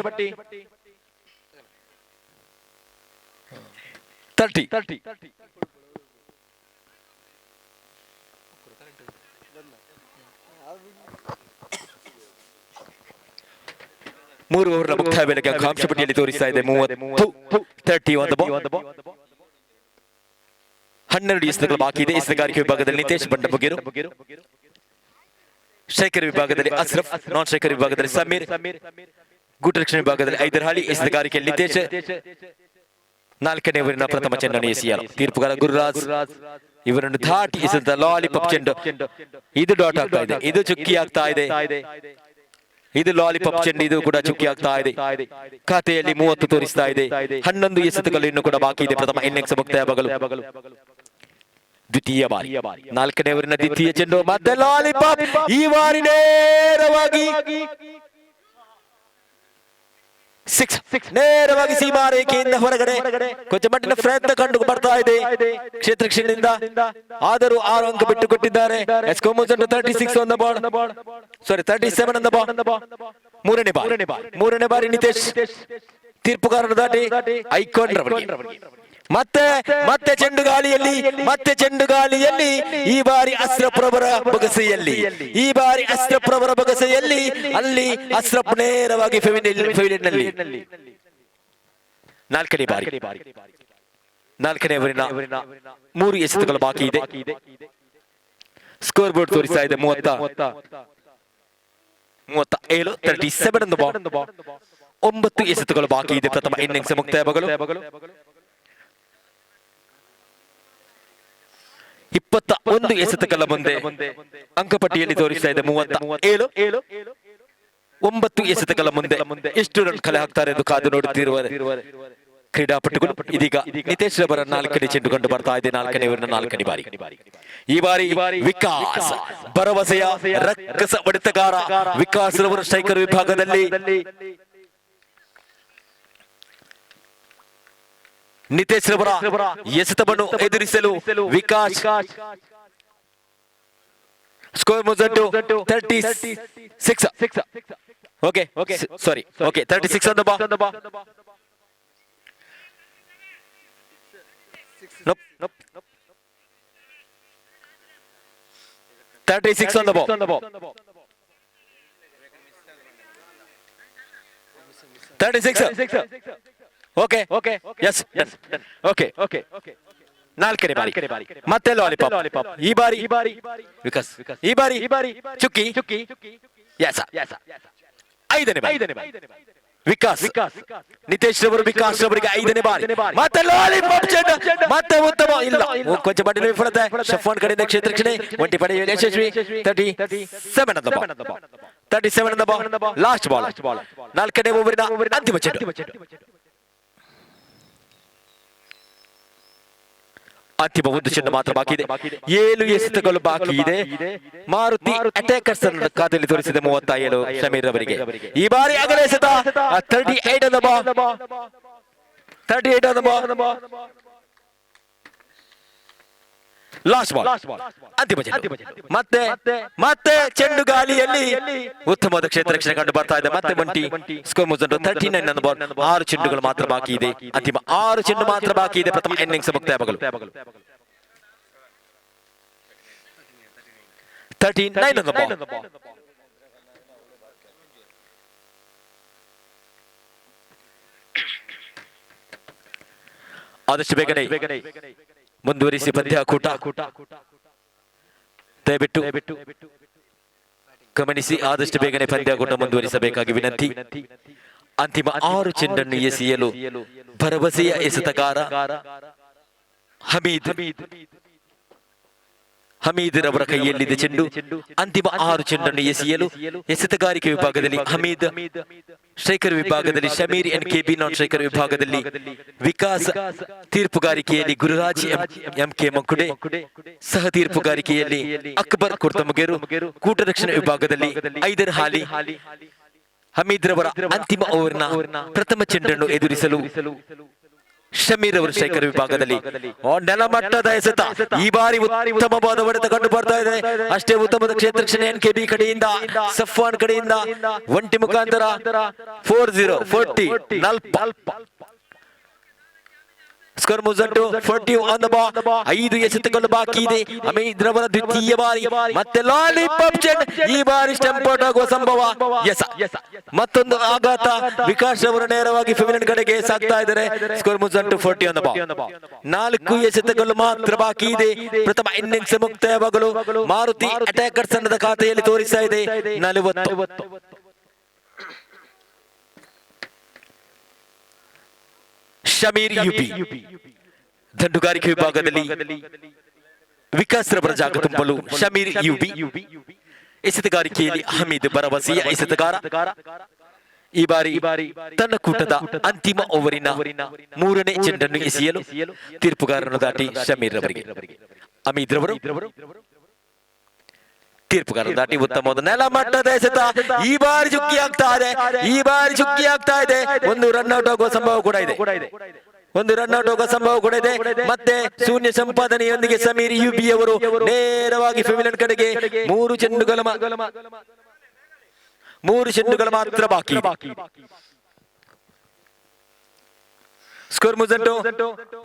30. 3 ಓವರ್ನ ಮುಕ್ತಾಯ ವೇಳೆಗೆ ಅಂಕಾಂಶ ಪಟ್ಟಿಯಲ್ಲಿ ತೋರಿಸ್ತಾ ಇದೆ 30. 30 on the ball. 12 ಎಸೆತಗಳು ಬಾಕಿ ಇದೆ. ಎಸೆತಗಾರಿಕೆ ವಿಭಾಗದಲ್ಲಿ ನಿತೇಶ್ ಬಂಡಬಗೇರು, ಸ್ಟ್ರೈಕರ್ ವಿಭಾಗದಲ್ಲಿ ಅಸ್ರಫ್, ನಾನ್ ಸ್ಟ್ರೈಕರ್ ವಿಭಾಗದಲ್ಲಿ ಸಮೀರ್, ಗೂಟರಕ್ಷಣೆ ವಿಭಾಗದಲ್ಲಿ ಐದರ್ ಹಾಲಿ, ಎಸೆತಗಾರಿಕೆಯಲ್ಲಿ ನಿತೇಶ್. 4ನೇ ಓವರಿನ ಪ್ರಥಮ ಚೆಂಡನ್ನು ಎಸೆಯಲು ತೀರ್ಪುಗಾರ ಗುರುರಾಜ್ ಇವರನ್ನು ದಾಟಿ ಎಸೆದ ಲಾಲಿಪಾಪ್ ಚೆಂಡು. ಇದು ಡಾಟ್ ಆಗ್ತಾ ಇದೆ, ಇದು ಚುಕ್ಕಿ ಆಗ್ತಾ ಇದೆ. ಇದು ಲಾಲಿಪಾಪ್ ಚೆಂಡು, ಇದು ಕೂಡ ಚುಕ್ಕಿ ಆಗ್ತಾ ಇದೆ. ಖಾತೆಯಲ್ಲಿ 30 ತೋರಿಸ್ತಾ ಇದೆ. 11 ಎಸೆತಗಳು ಇನ್ನು ಕೂಡ ಬಾಕಿ ಇದೆ. ಪ್ರಥಮ ಇನ್ನಿಂಗ್ಸ್ ಮುಕ್ತಾಯವಾಗಲು ದ್ವಿತೀಯ ಬಾರಿ 4ನೇ ಓವರಿನ ದ್ವಿತೀಯ ಚೆಂಡು. ಮತ್ತೆ ಲಾಲಿಪಾಪ್ ಈ ಬಾರಿ ನೇರವಾಗಿ 6 ನೇರವಾಗಿ ಸೀಮಾ ರೇಖೆಯಿಂದ ಹೊರಗಡೆ. ಕೊಂಚ ಮಟ್ಟಿನ ಪ್ರಯತ್ನ ಕಂಡು ಬರ್ತಾ ಇದೆ ಕ್ಷೇತ್ರ ರಕ್ಷಣೆಯಿಂದ, ಆದರೂ 6 ಅಂಕ ಬಿಟ್ಟು ಕೊಟ್ಟಿದ್ದಾರೆ. 36 on the ball, sorry 37 on the ball. ಮೂರನೇ ಬಾರಿ ನಿತೇಶ್ ತೀರ್ಪುಗಾರನ ದಾಟಿ ಐಕಾನ್ ರವರಿಗೆ. ಮತ್ತೆ ಚೆಂಡುಗಾಳಿಯಲ್ಲಿ ಈ ಬಾರಿ ಅಸ್ರಫ್ರವರ ಬೊಗಸೆಯಲ್ಲಿ ಅಲ್ಲಿ ಅಸ್ರಫ್ ನೇರವಾಗಿ ಫೆವಿಲಿಯನ್ ನಲ್ಲಿ. 4ನೇ ಬಾರಿ 4ನೇ ಓವರಿನ 3 ಎಸೆತಗಳು ಬಾಕಿ ಇದೆ. ಸ್ಕೋರ್ ಬೋರ್ಡ್ ತೋರಿಸ್ತಾ ಇದೆ 37, 37 on the ball. 9 ಎಸೆತಗಳು ಬಾಕಿ ಇದೆ. ಪ್ರಥಮ ಇನ್ನಿಂಗ್ಸ್ ಮುಕ್ತಾಯವಾಗಲು 21 ಎಸೆತಗಳ ಮುಂದೆ ಅಂಕಪಟ್ಟಿಯಲ್ಲಿ ತೋರಿಸ್ತಾ ಇದೆ 37. 9 ಎಸೆತಗಳ ಮುಂದೆ ಎಷ್ಟು ರನ್ ಕಲೆ ಹಾಕ್ತಾರೆ ಎಂದು ಕಾದು ನೋಡುತ್ತಿರುವ ಕ್ರೀಡಾಪಟುಗಳು. ಇದೀಗ ನಿತೇಶ್ ರವರ 4ನೇ ಚೆಂಡು ಕಂಡು ಬರ್ತಾ ಇದೆ. 4ನೇ ಓವರಿನ 4ನೇ ಬಾರಿ. ಈ ಬಾರಿ ವಿಕಾಸ್ ಭರವಸೆಯ ರಕ್ಕಸ ಹೊಡೆತಗಾರ ವಿಕಾಸ್ ರವರ ಸ್ಟ್ರೈಕರ್ ವಿಭಾಗದಲ್ಲಿ ನಿತೇಶ್ ರವರ ಎಸೆತವನ್ನು ಎದುರಿಸಲು ವಿಕಾಸ್. ಸ್ಕೋರ್ ಮುಜಟ್ಟು 36. Okay sorry, okay 36 on the ball. Nope. 36 on the ball. 36. Okay yes okay. 4ನೇ ಬಾರಿ ಮತ್ತೆ ಲಾಲಿಪಾಪ್. ಈ ಬಾರಿ ವಿಕಾಸ್, ಈ ಬಾರಿ ಚುಕ್ಕಿ. 5ನೇ ಬಾರಿ ವಿಕಾಸ್. ನಿತೇಶ್ ರವರು ವಿಕಾಸ್ ರವರಿಗೆ 5ನೇ ಬಾರಿ ಮತ್ತೆ ಲಾಲಿಪಾಪ್ ಚೆಂಡು. ಮತ್ತೆ ಉತ್ತಮ ಇಲ್ಲ, ಕೊಂಚ ಮಟ್ಟಿನ ವಿಫಲತೆ ಶಫಾನ್ ಕಡೆಯಿಂದ ಕ್ಷೇತ್ರ ರಕ್ಷಣೆ. ಒಂಟಿ ಪಡೆಯುವ ಯಶಸ್ವಿ. 37 on the ball. Last ball 4ನೇ ಓವರಿನ ಅಂತಿಮ ಚೆಂಡು. ಅಂತಿಮ 1 ಚೆಂಡು ಮಾತ್ರ ಬಾಕಿ ಇದೆ. 7 ಎಸೆತಗಳು ಬಾಕಿ ಇದೆ. ಮಾರುತಿ ಅಟ್ಯಾಕರ್ಸ್ ಖಾತೆಯಲ್ಲಿ ತೋರಿಸಿದೆ 37 ಶಮೀರ್ ಅವರಿಗೆ. ಈ ಬಾರಿ ಅಗಲ ಎಸೆತ 38 on the ball. Last ball ಅಂತಿಮ ಚೆಂಡು. ಮತ್ತೆ ಚೆಂಡುಗಾಲಿಯಲ್ಲಿ ಉತ್ತಮವಾದ ಕ್ಷೇತ್ರ ರಕ್ಷಣೆ ಕಂಡು ಬರ್ತಾ ಇದೆ. ಮತ್ತೆ ಬಂಟಿ. ಸ್ಕೋರ್ ಮುಜಟ್ಟು 39 on the ball. 6 ಚೆಂಡುಗಳು ಮಾತ್ರ ಬಾಕಿ ಇದೆ. ಅಂತಿಮ 6 ಚೆಂಡು ಮಾತ್ರ ಬಾಕಿ ಇದೆ. ಪ್ರಥಮ ಇನ್ನಿಂಗ್ಸ್ ಮುಕ್ತಾಯವಾಗಲು 39 on the ball. ಆದಷ್ಟು ಬೇಗನೆ ಮುಂದುವರಿಸಿ ಪಂದ್ಯಾಕೂಟ ದಯವಿಟ್ಟು ಗಮನಿಸಿ. ಆದಷ್ಟು ಬೇಗನೆ ಪಂದ್ಯಾಕೂಟ ಮುಂದುವರಿಸಬೇಕಾಗಿ ವಿನಂತಿ. ಅಂತಿಮ 6 ಚೆಂಡನ್ನು ಎಸೆಯಲು ಭರವಸೆಯ ಎಸೆತಗಾರ ಹಮೀದ್ ರವರ ಕೈಯಲ್ಲಿದೆ ಚೆಂಡು. ಅಂತಿಮ 6 ಚೆಂಡನ್ನು ಎಸೆಯಲು ಎಸೆತಗಾರಿಕೆ ವಿಭಾಗದಲ್ಲಿ ಹಮೀದ್, ಸ್ಟ್ರೈಕರ್ ವಿಭಾಗದಲ್ಲಿ ಶಮೀರ್ NKB, ನಾನ್ ಸ್ಟ್ರೈಕರ್ ವಿಭಾಗದಲ್ಲಿ ವಿಕಾಸ್, ತೀರ್ಪುಗಾರಿಕೆಯಲ್ಲಿ ಗುರುರಾಜ್ MK ಮಂಕುಡೆ, ಸಹ ತೀರ್ಪುಗಾರಿಕೆಯಲ್ಲಿ ಅಕ್ಬರ್ ಕುರ್ತಮಗೇರು, ಕೂಟರಕ್ಷಣೆ ವಿಭಾಗದಲ್ಲಿ ಐದರ್ ಹಾಲಿ. ಹಮೀದ್ ರವರ ಅಂತಿಮ ಓವರ್ನ ಪ್ರಥಮ ಚೆಂಡನ್ನು ಎದುರಿಸಲು ಶಮೀರ್ ಅವರು ಸ್ಟ್ರೈಕರ್ ವಿಭಾಗದಲ್ಲಿ ನೆಲಮಟ್ಟದ ಎಸೆತ. ಈ ಬಾರಿ ಉತ್ತಮವಾದ ಹೊಡೆತ ಕಂಡು ಬರ್ತಾ ಇದೆ. ಅಷ್ಟೇ ಉತ್ತಮದ ಕ್ಷೇತ್ರ ರಕ್ಷಣೆ NKB ಕಡೆಯಿಂದ, ಸಫ್ವಾನ್ ಕಡೆಯಿಂದ ಒಂಟಿ ಮುಖಾಂತರ 40 40. Score moves to 40 on the ball. 5 ಎಸೆತಗಳು ಬಾಕಿ ಇದೆ. ಅಮೀದ್ ರವರ ದ್ವಿತೀಯ ಬಾರಿ ಮತ್ತೆ ಲಾಲಿಪಾಪ್ ಚೆಂಡ್, ಈ ಬಾರಿ ಸ್ಟಂಪ್ ಔಟ್ ಆಗುವ ಸಂಭವ. ಮತ್ತೊಂದು ಆಘಾತ. ವಿಕಾಸ್ ಅವರು ನೇರವಾಗಿ ಫೆಮಿನಿನ್ ಕಡೆಗೆ ಸಾಗ್ತಾ ಇದ್ದಾರೆ. Score moves to 40 on the ball. 4 ಎಸೆತಗಳು ಮಾತ್ರ ಬಾಕಿ ಇದೆ. ಪ್ರಥಮ ಇನ್ನಿಂಗ್ಸ್ ಮುಕ್ತಾಯವಾಗಲು ಮಾರುತಿ ಅಟ್ಯಾಕರ್ಸ್ ತಂಡದ ಖಾತೆಯಲ್ಲಿ ತೋರಿಸ್ತಾ ಇದೆ 40. ಶಮೀರ್ ಯುಬಿ ದಂಡುಗಾರಿಕೆ ವಿಭಾಗದಲ್ಲಿ ವಿಕಾಸ್ ರವರ ಜಾಗ ತುಂಬಲು ಶಮೀರ್ ಯುಬಿ. ಎಸೆತಗಾರಿಕೆಯಲ್ಲಿ ಹಮೀದ್ ಭರವಸೆಯ ಎಸೆತಗಾರ. ಈ ಬಾರಿ ತನ್ನ ಕೂಟದ ಅಂತಿಮ ಓವರಿನ 3ನೇ ಚೆಂಡನ್ನು ಎಸೆಯಲು ತೀರ್ಪುಗಾರರನ್ನು ದಾಟಿ ಶಮೀರ್ ರವರಿಗೆ ಹಮೀದ್ ರವರು ತೀರ್ಪುಗಾರರು ದಾಟಿ ಉತ್ತಮವಾದ ನೆಲಮಟ್ಟದ ಎಸೆತ. ಈ ಬಾರಿ ಚುಕ್ಕಿ ಆಗ್ತಾ ಇದೆ. ಒಂದು ರನ್ ಔಟ್ ಆಗುವ ಸಂಭವ ಕೂಡ ಇದೆ. ಮತ್ತೆ ಶೂನ್ಯ ಸಂಪಾದನೆಯೊಂದಿಗೆ ಸಮೀರ್ ಯುಬಿ ಅವರು ನೇರವಾಗಿ ಫೆಮಿನಿನ್ ಕಡೆಗೆ 3 ಚೆಂಡುಗಳ ಮಾತ್ರ ಬಾಕಿ. Score moves to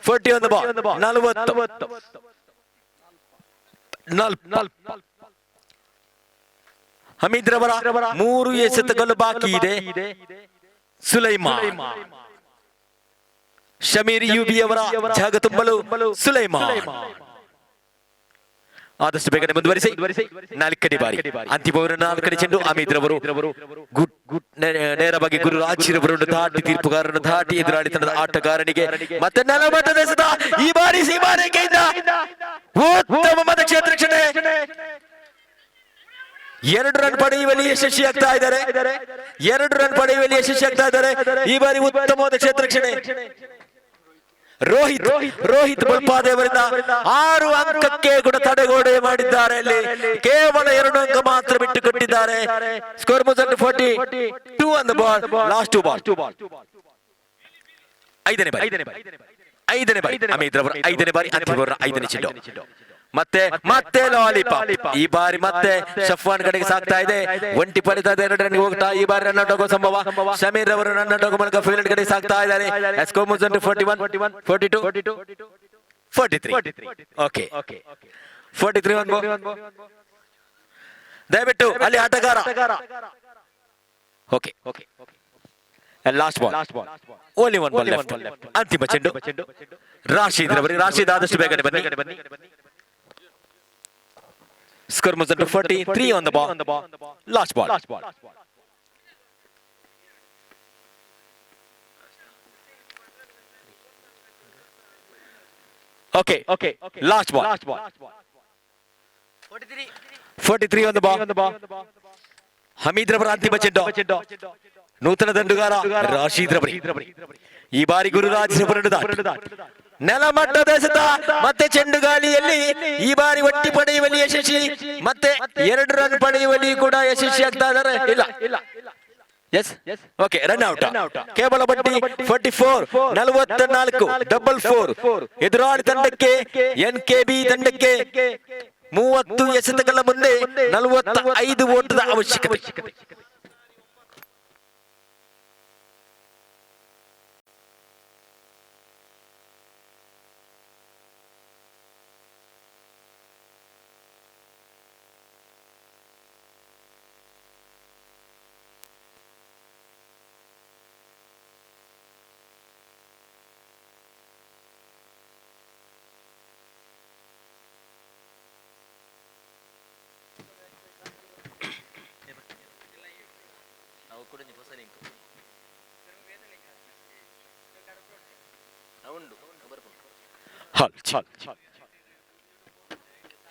40 on the ball. 40. Hameed ರವರ 3 ಎಸೆತಗಳು ಬಾಕಿ ಇದೆ. ಸುಲೈಮಾನ್ ಶಮೀರ್ ಯುಬಿ ಅವರ ಜಾಗ ತುಂಬಲು ಸುಲೈಮಾನ್ ಆದಷ್ಟು ಬೇಗನೆ ಮುಂದುವರಿಸಿ. 4ನೇ ಬಾರಿ ಅಂತಿಮ 4ನೇ ಚೆಂಡು. ಅಮೀದ್ ರವರು ನೇರವಾಗಿ ಗುರುರಾಜ್ ರವರನ್ನು ದಾಟಿ ತೀರ್ಪುಗಾರರನ್ನು ದಾಟಿ ಎದುರಾಳಿ ತಂಡದ ಆಟಗಾರನಿಗೆ ಮತ್ತೆ ನೆಲಮಟ್ಟದ ಎಸೆತ. ಈ ಬಾರಿ ಸೀಮಾರೇಖೆಯಿಂದ ಉತ್ತಮ ಮತಕ್ಷೇತ್ರ ರಕ್ಷಣೆ. 2 ರನ್ ಪಡೆಯುವಲ್ಲಿ ಯಶಸ್ವಿಯಾಗ್ತಾ ಇದ್ದಾರೆ. ಈ ಬಾರಿ ಉತ್ತಮವಾದ ಕ್ಷೇತ್ರ ರಕ್ಷಣೆ. ರೋಹಿತ್ ಬಲ್ಪಾದೇವರಿಂದ 6 ಅಂಕಕ್ಕೆ ಕೂಡ ತಡೆಗೋಡೆ ಮಾಡಿದ್ದಾರೆ. ಅಲ್ಲಿ ಕೇವಲ 2 ಅಂಕ ಮಾತ್ರ ಬಿಟ್ಟು ಕೊಟ್ಟಿದ್ದಾರೆ. Score moves to 42 on the ball. Last 2 ball. 5ನೇ ಬಾರಿ ಅಮೀದ್ ರವರ 5ನೇ ಬಾರಿ ಅಂತಿಮ 5ನೇ ಚೆಂಡು. ಮತ್ತೆ ಲಾಲಿಪಾಪ್. ಈ ಬಾರಿ ಮತ್ತೆ ಶಫ್ವಾನ್ ಕಡೆಗೆ ಸಾಗ್ತಾ ಇದೆ. ಒಂಟಿ ಫಲಿತ 2 ರನ್ಗೆ ಹೋಗ್ತಾ ಈ ಬಾರಿ ರನ್ ಔಟ್ ಆಗುವ ಸಂಭವ. ಶಮೀರ್ ಅವರು ರನ್ ಔಟ್ ಆಗುವ ಮೂಲಕ ಫೀಲ್ಡ್ ಕಡೆಗೆ ಸಾಗ್ತಾ ಇದ್ದಾರೆ. Score moves to 41, 42, 43. Okay 43 one ball. ದಯವಿಟ್ಟು ಅಲ್ಲಿ ಆಟಗಾರ. Okay last ball. Only 1 ball left. ಅಂತಿಮ ಚೆಂಡು ರಾಶೀದ್ ರವರಿಗೆ. ರಾಶೀದ್ ಆದಷ್ಟು ಬೇಗನೆ ಬನ್ನಿ. Score moves to 43 on the ball. Last ball. Okay. Last ball. 43 on the ball. Hamid ರವರ ಅಂತಿಮ ಚೆಂಡು. ನೂತನ ದಂಡುಗಾರ ರಾಶೀದ್ ರವರಿಗೆ. ಈ ಬಾರಿ ಗುರುರಾಜ್ ರವರನ್ನು ದಾಟಿ ನೆಲಮಟ್ಟದ ಎಸೆತ. ಮತ್ತೆ ಚೆಂಡು ಗಾಳಿಯಲ್ಲಿ ಈ ಬಾರಿ ಒಟ್ಟಿ ಪಡೆಯುವಲ್ಲಿ ಯಶಸ್ವಿ. ಮತ್ತೆ 2 ರನ್ ಪಡೆಯುವಲ್ಲಿ ಕೂಡ ಯಶಸ್ವಿ ಆಗ್ತಾ ಇದ್ದಾರೆ. ಇಲ್ಲ ಓಕೆ ರನ್ ಔಟ್. ಕೇವಲ ಬಡ್ಡಿ 44, 44, 4 ಎದುರಾಳಿ ತಂಡಕ್ಕೆ NKB ತಂಡಕ್ಕೆ 30 ಎಸೆತಗಳ ಮುಂದೆ 45 ಓಟದ ಅವಶ್ಯಕತೆ.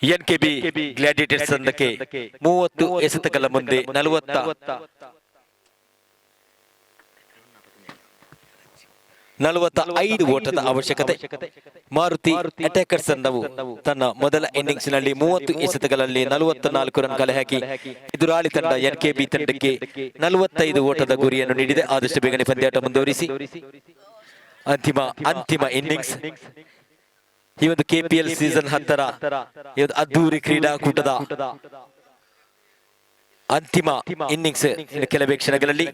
NKB ಗ್ಲಾಡಿಯೇಟರ್ಸ್ ತಂಡಕ್ಕೆ 30 ಎಸೆತಗಳ ಮುಂದೆ 45 ಓಟದ ಅವಶ್ಯಕತೆ. ಮಾರುತಿ ಅಟ್ಯಾಕರ್ಸ್ ತಂಡವು ತನ್ನ ಮೊದಲ ಇನ್ನಿಂಗ್ಸ್ ನಲ್ಲಿ 30 ಎಸೆತಗಳಲ್ಲಿ 44 ರನ್ ಕಲೆ ಹಾಕಿ ಎದುರಾಳಿ ತಂಡ NKB ತಂಡಕ್ಕೆ 45 ಓಟದ ಗುರಿಯನ್ನು ನೀಡಿದೆ. ಆದಷ್ಟು ಬೇಗನೆ ಪಂದ್ಯಾಟ ಮುಂದುವರಿಸಿ. ಅಂತಿಮ ಇನ್ನಿಂಗ್ಸ್ ಈ ಒಂದು KPL ಸೀಸನ್ 10ರ ಅದ್ದೂರಿ ಕ್ರೀಡಾಕೂಟದ ಅಂತಿಮ ಇನ್ನಿಂಗ್ಸ್ ಕೆಲವೇ ಕ್ಷಣಗಳಲ್ಲಿ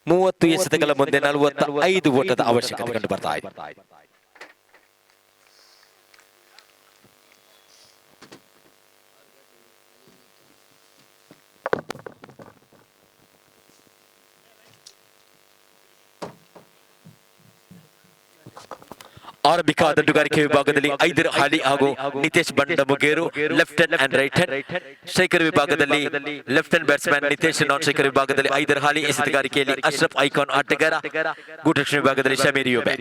30 ಎಸೆತಗಳ ಮುಂದೆ 45 ಓಟದ ಅವಶ್ಯಕತೆ ಕಂಡು ಬರ್ತಾ ಇದೆ. ಆರಂಭಿಕ ದಂಡುಗಾರಿಕೆ ವಿಭಾಗದಲ್ಲಿ ಐದರ್ ಹಾಲಿ ಹಾಗೂ Nitesh Bandamugeru left hand and right hand. Striker ವಿಭಾಗದಲ್ಲಿ left hand batsman Nitesh, non striker ವಿಭಾಗದಲ್ಲಿ ಐದರ್ ಹಾಲಿ, ಎಸೆತಗಾರಿಕೆಯಲ್ಲಿ ಅಶ್ರಫ್ ಐಕಾನ್ ಆಟಗಾರ, ಗೂಟರಕ್ಷಣೆ ವಿಭಾಗದಲ್ಲಿ ಶಮೀರ್ ಯೂಬೆ.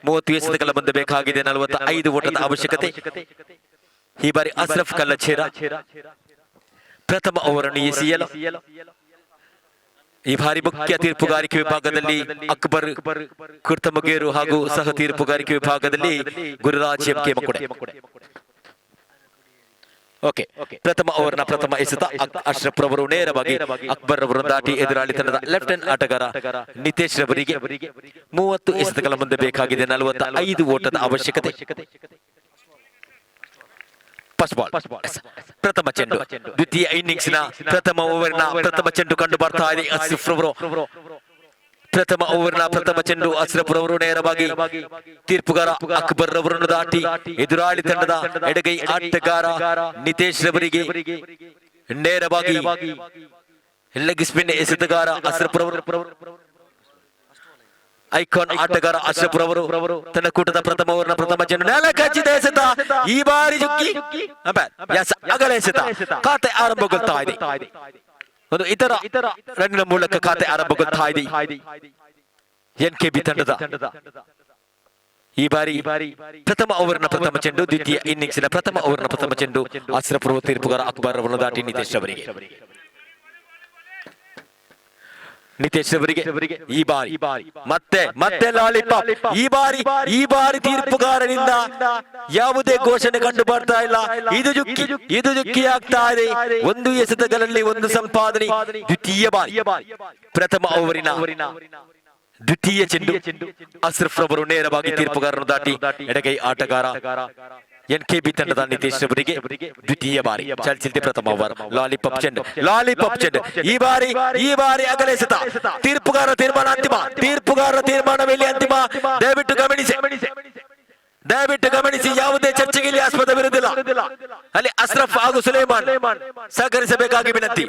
30 ಎಸೆತಗಳ ಮುಂದೆ ಬೇಕಾಗಿದೆ 45 ಓಟದ ಅವಶ್ಯಕತೆ. ಈ ಬಾರಿ ಅಶ್ರಫ್ ಕಲ್ಲಚೇರ ಪ್ರಥಮ ಓವರನ್ನು ಎಸೆಯಲು ಈ ಬಾರಿ ಮುಖ್ಯ ತೀರ್ಪುಗಾರಿಕೆ ವಿಭಾಗದಲ್ಲಿ ಅಕ್ಬರ್ ಕುರ್ತಮುಗೇರು ಹಾಗೂ ಸಹ ತೀರ್ಪುಗಾರಿಕೆ ವಿಭಾಗದಲ್ಲಿ ಗುರುರಾಜ್ ಎಂ ಕೆ ಮಕುಡೆ. ಓಕೆ, ಪ್ರಥಮ ಓವರ್ನ ಪ್ರಥಮ ಎಸೆತ ಅಶ್ರಫ್ ರವರು ನೇರವಾಗಿ ಅಕ್ಬರ್ ರವರನ್ನು ದಾಟಿ ಎದುರಾಳಿ ತಂಡದ ಲೆಫ್ಟ್ ಹ್ಯಾಂಡ್ ಆಟಗಾರ ನಿತೇಶ್ ರವರಿಗೆ 30 ಎಸೆತಗಳ ಮುಂದೆ ಬೇಕಾಗಿದೆ 45 ಓಟದ ಅವಶ್ಯಕತೆ. ಪ್ರಥಮ ಚೆಂಡು, ದ್ವಿತೀಯ ಇನ್ನಿಂಗ್ಸ್ ನ ಪ್ರಥಮ ಓವರ್ನ ಪ್ರಥಮ ಚೆಂಡು ಕಂಡು ಬರ್ತಾ ಇದೆ. ಅಶ್ರಫ್ ರವರು ಪ್ರಥಮ ಓವರ್ನ ಪ್ರಥಮ ಚೆಂಡು ಅಶ್ರಫ್ ರವರು ನೇರವಾಗಿ ತೀರ್ಪುಗಾರ ಅಕ್ಬರ್ ರವರನ್ನು ದಾಟಿ ಎದುರಾಳಿ ತಂಡದ ಎಡಗೈ ಆಟಗಾರ ನಿತೇಶ್ ರವರಿಗೆ ನೇರವಾಗಿ ಲೆಗ್ ಸ್ಪಿನ್ ಎಸೆತಗಾರ ಅಶ್ರಫ್ ರವರು ಐಕಾನ್ ಆಟಗಾರ ಅಶ್ರಫ್ ರವರು ತನ್ನ ಕೂಟದ ಪ್ರಥಮ ಓವರ್ನ ಪ್ರಥಮ ಚೆಂಡು ನೆಲಕಚ್ಚಿದ ಎಸೆತ. ಈ ಬಾರಿ ಜುಕ್ಕಿ ಅಗಲ ಎಸೆತ. ಖಾತೆ ಆರಂಭಗೊಳ್ತಾ ಇದೆ. ಒಂದು ಇತರ ರನ್ನಿನ ಮೂಲಕ ಖಾತೆ ಆರಂಭಗೊಳ್ತಾ ಇದೆ ಎನ್ಕೆಬಿ ತಂಡದ. ಈ ಬಾರಿ ಪ್ರಥಮ ಓವರ್ನ ಪ್ರಥಮ ಚೆಂಡು, ದ್ವಿತೀಯ ಇನ್ನಿಂಗ್ಸ್ನ ಪ್ರಥಮ ಓವರ್ನ ಪ್ರಥಮ ಚೆಂಡು ಅಶ್ರಫ್ ರವರು ತೀರ್ಪುಗಾರ ಅಕ್ಬರ್ ರವರನ್ನು ದಾಟಿ ನಿತೇಶ್ ಅವರಿಗೆ ಈ ಬಾರಿ ಮತ್ತೆ ಲಾಲಿಪಾಪ್. ಈ ಬಾರಿ ತೀರ್ಪುಗಾರನಿಂದ ಯಾವುದೇ ಘೋಷಣೆ ಕಂಡು ಬರ್ತಾ ಇಲ್ಲ. ಇದು ಜುಕ್ಕಿ ಆಗ್ತಾ ಇದೆ. ಒಂದು ಎಸೆತಗಳಲ್ಲಿ ಒಂದು ಸಂಪಾದನೆ. ದ್ವಿತೀಯ ಬಾರಿ ಪ್ರಥಮ ಓವರಿನ ದ್ವಿತೀಯ ಚೆಂಡು ಅಶ್ರಫ್ ರವರು ನೇರವಾಗಿ ತೀರ್ಪುಗಾರರನ್ನು ದಾಟಿ ಎಡಗೈ ಆಟಗಾರ ಎನ್ಕೆಬಿ ತಂಡದ ನಿತೇಶ್ ಅವರಿಗೆ ದ್ವಿತೀಯ ಬಾರಿ ಚಲಿಸಿದೆ ಪ್ರಥಮ ಓವರ್. ಲಾಲಿಪಾಪ್ ಚೆಂಡು ಈ ಬಾರಿ ಅಗಲ ಎಸೆತ. ತೀರ್ಪುಗಾರರ ತೀರ್ಮಾನ ಅಂತಿಮ. ತೀರ್ಪುಗಾರರ ತೀರ್ಮಾನದಲ್ಲಿ ಅಂತಿಮ. ದಯವಿಟ್ಟು ಗಮನಿಸಿ, ಯಾವುದೇ ಚರ್ಚೆಗೆ ಇಲ್ಲಿ ಆಸ್ಪದವಿರುವುದಿಲ್ಲ. ಅಲ್ಲಿ ಅಶ್ರಫ್ ಹಾಗೂ ಸುಲೈಮಾನ್ ಸಹಕರಿಸಬೇಕಾಗಿ ವಿನಂತಿ.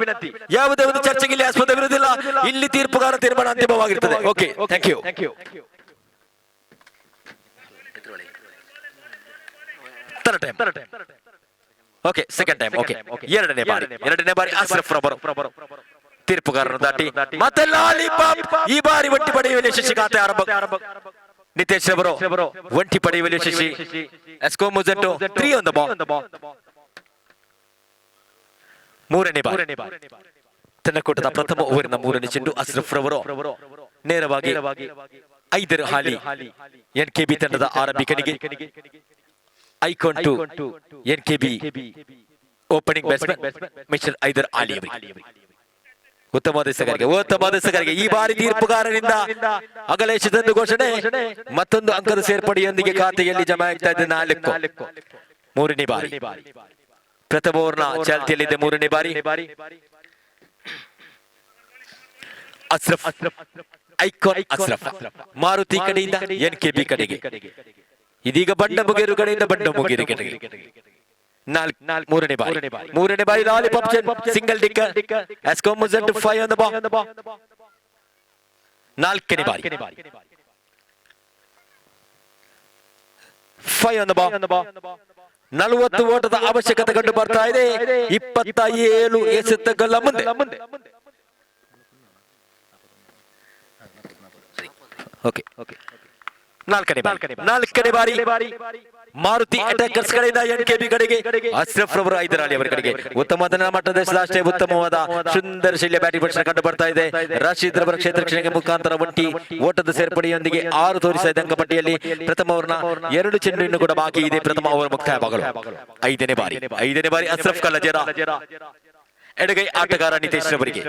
ಯಾವುದೇ ಒಂದು ಚರ್ಚೆಗೆ ಇಲ್ಲಿ ಆಸ್ಪದವಿರುವುದಿಲ್ಲ. ಇಲ್ಲಿ ತೀರ್ಪುಗಾರರ ತೀರ್ಮಾನ ಅಂತಿಮವಾಗಿರುತ್ತದೆ. Okay, thank you. Okay, second time. Okay, ಎರಡನೇ ಬಾರಿ ಅಶ್ರಫ್ ರವರು ತೀರ್ಪುಗಾರರನ್ನು ದಾಟಿ ಮತ್ತೆ ಲಾಲಿಪಾಪ್. ಈ ಬಾರಿ ಒಂಟಿ ಪಡೆಯುವಲ್ಲಿ ಯಶಸ್ವಿ ಖಾತೆ ಆರಂಭ. ನಿತೇಶ್ ರವರು ಒಂಟಿ ಪಡೆಯುವಲ್ಲಿ ಯಶಸ್ವಿ. ಎಸ್ಕೋ ಮುಜೆಂಟೋ 3 on the ball. ಮೂರನೇ ಬಾರಿ ತನ್ನ ಕೂಟದ ಪ್ರಥಮ ಓವರಿನ ಮೂರನೇ ಚೆಂಡು ಅಶ್ರಫ್ ರವರು ನೇರವಾಗಿ ಐದರ್ ಹಾಲಿ ಎನ್ಕೆಬಿ ತಂಡದ ಆರಂಭಿಕನಿಗೆ icon to NKB opening batsman mister Haider Ali ಅವರಿಗೆ ಉತ್ತಮವಾದ ಎಸೆಗಾರಿಕೆ. ಈ ಬಾರಿ ತೀರ್ಪುಗಾರನಿಂದ ಅಗಲ ಎಸೆತದ ಘೋಷಣೆ. ಮತ್ತೊಂದು ಅಂಕದ ಸೇರ್ಪಡೆಯೊಂದಿಗೆ ಖಾತೆಯಲ್ಲಿ ಜಮಾ ಆಗ್ತಾ ಇದೆ 4. ಮೂರನೇ ಬಾರಿ ಪ್ರಥಮ ಓವರ್ನ ಚಾಲ್ತಿಯಲ್ಲಿದೆ. ಮೂರನೇ ಬಾರಿ ಅಶ್ರಫ್ ಐಕಾನ್ ಅಶ್ರಫ್ ಮಾರುತಿ ಕಡೆಯಿಂದ ಎನ್ಕೆಬಿ ಕಡೆಗೆ. ಇದೀಗ ಬಂಡಮುಗೇರು ಕಡೆಯಿಂದ ಬಂಡಮುಗೇರು ಕಡೆಗೆ. ಮೂರನೇ ಬಾರಿ lollipop single ಡಿಕ್ಕರ್. ಎಸ್ಕೋ ಮುಜೆಂಟೋ 5 on the ball. ನಾಲ್ಕನೇ ಬಾರಿ 5 on the ball. 40 ಓಟದ ಅವಶ್ಯಕತೆ ಕಂಡು ಬರ್ತಾ ಇದೆ 27 ಎಸೆತಗಳ ಮುಂದೆ. ನಾಲ್ಕನೇ ಬಾರಿ ಮಾರುತಿ ಅಟ್ಯಾಕರ್ಸ್ ಕಡೆಯಿಂದ ಎನ್ಕೆಬಿ ಕಡೆಗೆ ಅಶ್ರಫ್ ರವರು ಐದರ್ ಆಲಿ ಅವರ ಕಡೆಗೆ. ಉತ್ತಮವಾದ ಮಟ್ಟದ ಅಷ್ಟೇ ಉತ್ತಮವಾದ ಸುಂದರ ಶೈಲಿಯ ಬ್ಯಾಟಿಂಗ್ ಪ್ರದರ್ಶನ ಕಂಡು ಬರ್ತಾ ಇದೆ. ರಾಶೀದ್ ರವರ ಕ್ಷೇತ್ರ ರಕ್ಷಣೆಗೆ ಮುಖಾಂತರ ಒಂಟಿ ಓಟದ ಸೇರ್ಪಡೆಯೊಂದಿಗೆ 6 ತೋರಿಸಿದ ಇದೆ ಅಂಕಪಟ್ಟಿಯಲ್ಲಿ. ಪ್ರಥಮ ಓವರ್ನ 2 ಚೆಂಡು ಇನ್ನು ಕೂಡ ಬಾಕಿ ಇದೆ. ಪ್ರಥಮ ಓವರ್ ಮುಕ್ತಾಯವಾಗಲು ಐದನೇ ಬಾರಿ ಅಶ್ರಫ್ ಕಲ್ಲಜೇರ ಎಡಗೈ ಆಟಗಾರ ನಿತೇಶ್ ರವರಿಗೆ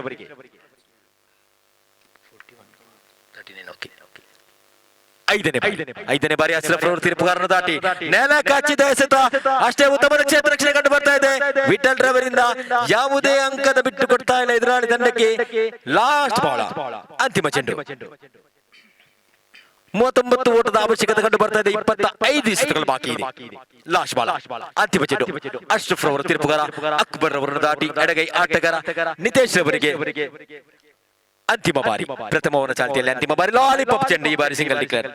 ಐದನೇ ಬಾರಿ ಅಶ್ರಫ್ ರವರು ತೀರ್ಪುಗಾರನ್ನು ದಾಟಿ ನೆಲ ಕಚ್ಚಿದ ಎಸೆತ ಅಷ್ಟೇ ಉತ್ತಮ ಕ್ಷೇತ್ರ ರಕ್ಷಣೆ ಕಂಡು ಬರ್ತಾ ಇದೆ ವಿಠಲ್ ರವರಿಂದ. ಯಾವುದೇ ಅಂಕದ ಬಿಟ್ಟು ಕೊಡ್ತಾ ಇಲ್ಲ ಎದುರಾಳಿ ತಂಡಕ್ಕೆ. ಲಾಸ್ಟ್ ಬಾಳ ಅಂತಿಮ ಚೆಂಡು. 39 ಓಟದ ಅವಶ್ಯಕತೆ ಕಂಡು ಬರ್ತಾ ಇದೆ. 25 ಎಸೆತಗಳು ಬಾಕಿ ಇದೆ. ಲಾಸ್ಟ್ ಬಾಳ ಅಂತಿಮ ಚೆಂಡು. ಅಶ್ರಫ್ ರವರು ತೀರ್ಪುಗಾರ ಅಕ್ಬರ್ ರವರನ್ನು ದಾಟಿ ಎಡಗೈ ಆಟಗಾರ ನಿತೇಶ್ ರವರಿಗೆ ಅಂತಿಮ ಬಾರಿ ಪ್ರಥಮ ಓವರ್ ಚಾಲ್ತಿಯಲ್ಲಿ ಅಂತಿಮ ಬಾರಿ ಲಾಲಿಪಾಪ್ ಚೆಂಡು. ಈ ಬಾರಿ ಸಿಂಗಲ್ ಡಿಕ್ಲೇರ್.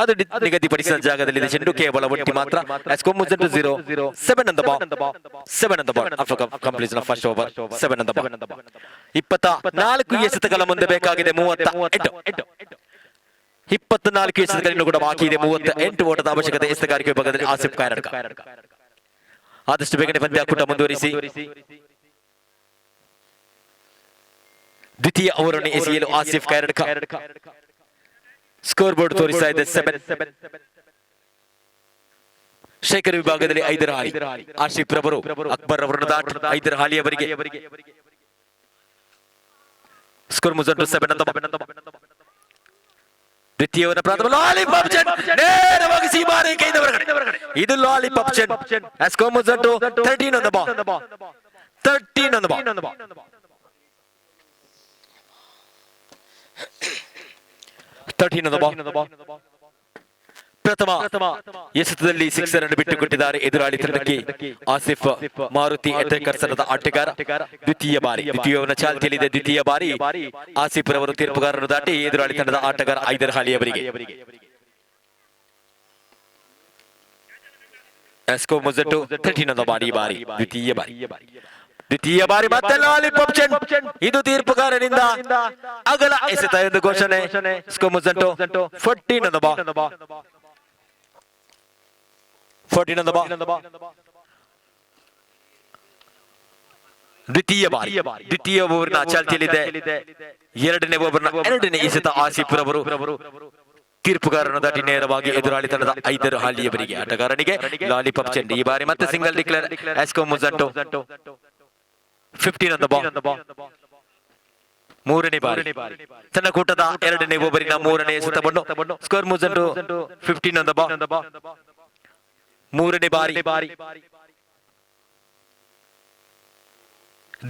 ಅದು ನಿಗದಿಪಡಿಸಿದ ಜಾಗದಲ್ಲಿ ಚೆಂಡು ಕೇವಲ ಒಟ್ಟಿ ಮಾತ್ರ. As 0 7 on the ball. 7 on the ball after completion of first over. 7 on the ball. 24 ಎಸೆತಗಳ ಮುಂದೆ ಬೇಕಾಗಿದೆ 38. 24 ಎಸೆತಗಳಿಂದ ಕೂಡ ಬಾಕಿ ಇದೆ 38 ಓಟದ ಅವಶ್ಯಕತೆ ಎಸೆತಗಾರಿಕೆ ವಿಭಾಗದಲ್ಲಿ ಆಸಿಫ್ ಕಾಯ್ರಡ್ಕ. ಆದಷ್ಟು ಬೇಗನೆ ಪಂದ್ಯಾಕೂಟ ಮುಂದುವರಿಸಿ ದ್ವಿತೀಯ ಓವರನ್ನು ಎಸೆಯಲು ಆಸಿಫ್ ಕಾಯ್ರಡ್ಕ. ಸ್ಕೋರ್ ಬೋರ್ಡ್ ತೋರಿಸ್ತಾ ಇದೆ 7. ಶೇಖರ್ ವಿಭಾಗದಲ್ಲಿ ಐದರ ಹಾಲಿ ಆಸಿಫ್ ರವರು ಅಕ್ಬರ್ ಅವರನ್ನು ದಾಟಿ ಐದರ ಹಾಲಿಯವರಿಗೆ ಸ್ಕೋರ್ ಮುಜಂಟು 7. ದ್ವಿತೀಯ ಓವರ್ ಪ್ರಥಮ ಲಾಲಿಪಾಪ್ ಚೆಂಡ್ ನೇರವಾಗಿ ಸೀಮಾರೆ ಕೈದ ಹೊರಗಡೆ. ಇದು lollipop ಚೆಂಡ್. As score moves on to 13 on the ball. 13 on the ball. 13 on the ball. ಪ್ರಥಮ ಎಸೆತದಲ್ಲಿ ಸಿಕ್ಸರ್ ಅನ್ನು ಬಿಟ್ಟುಕೊಟ್ಟಿದ್ದಾರೆ ಎದುರಾಳಿ ತಂಡಕ್ಕೆ ಆಸಿಫ್ ಮಾರುತಿ ಎಟೆಕರ್ಸರದ ಆಟಗಾರ. ದ್ವಿತೀಯ ಓವರ್ನ ಚಾಲ್ತಿಯಲ್ಲಿದೆ. ದ್ವಿತೀಯ ಬಾರಿ ಆಸಿಫ್ ರವರು ತೀರ್ಪುಗಾರರನ್ನು ದಾಟಿ ಎದುರಾಳಿ ತಂಡದ ಆಟಗಾರ ಐದರ್ ಹಾಲಿ ಅವರಿಗೆ ಎಸ್ಕೋ ಮುಜೆಟು 13 on the ball. ಈ ಬಾರಿ ದ್ವಿತೀಯ ಬಾರಿ ಮತ್ತೆ ಲಾಲಿಪಾಪ್ ಚೆಂಡ್. ಇದು ತೀರ್ಪುಗಾರನಿಂದ ಅಗಲ ಎಸೆತ ಎಂದು ಘೋಷಣೆ. ಎಸ್ಕೋ ಮುಜೆಟು 14 on the ball. 14 on the ball. ದ್ವಿತೀಯ ಓವರ್ನ ಚಾಲ್ತಿಯಲ್ಲಿದೆ. ಎರಡನೇ ಓವರ್ನ ಎರಡನೇ ಎಸೆತ ಆಸಿಫ್ ರವರು ತೀರ್ಪುಗಾರನ ದಾಟಿ ನೇರವಾಗಿ ಎದುರಾಳಿ ತಂಡದ ಐದರ ಹಾಲಿಯವರಿಗೆ ಆಟಗಾರನಿಗೆ ಲಾಲಿಪಾಪ್ ಚೆಂಡು. ಈ ಬಾರಿ ಮತ್ತೆ single declare. ಎಸ್ಕೋ ಮುಜೆಟು 15 on the ball. ಮೂರನೇ ಬಾರಿ ತನ್ನ ಕೂಟದ ಎರಡನೇ ಓವರಿನ ಮೂರನೇ ಎಸೆತವನ್ನು ಸ್ಕೋರ್ ಮುಜೆಟು 15 on the ball. ಮೂರನೇ ಬಾರಿ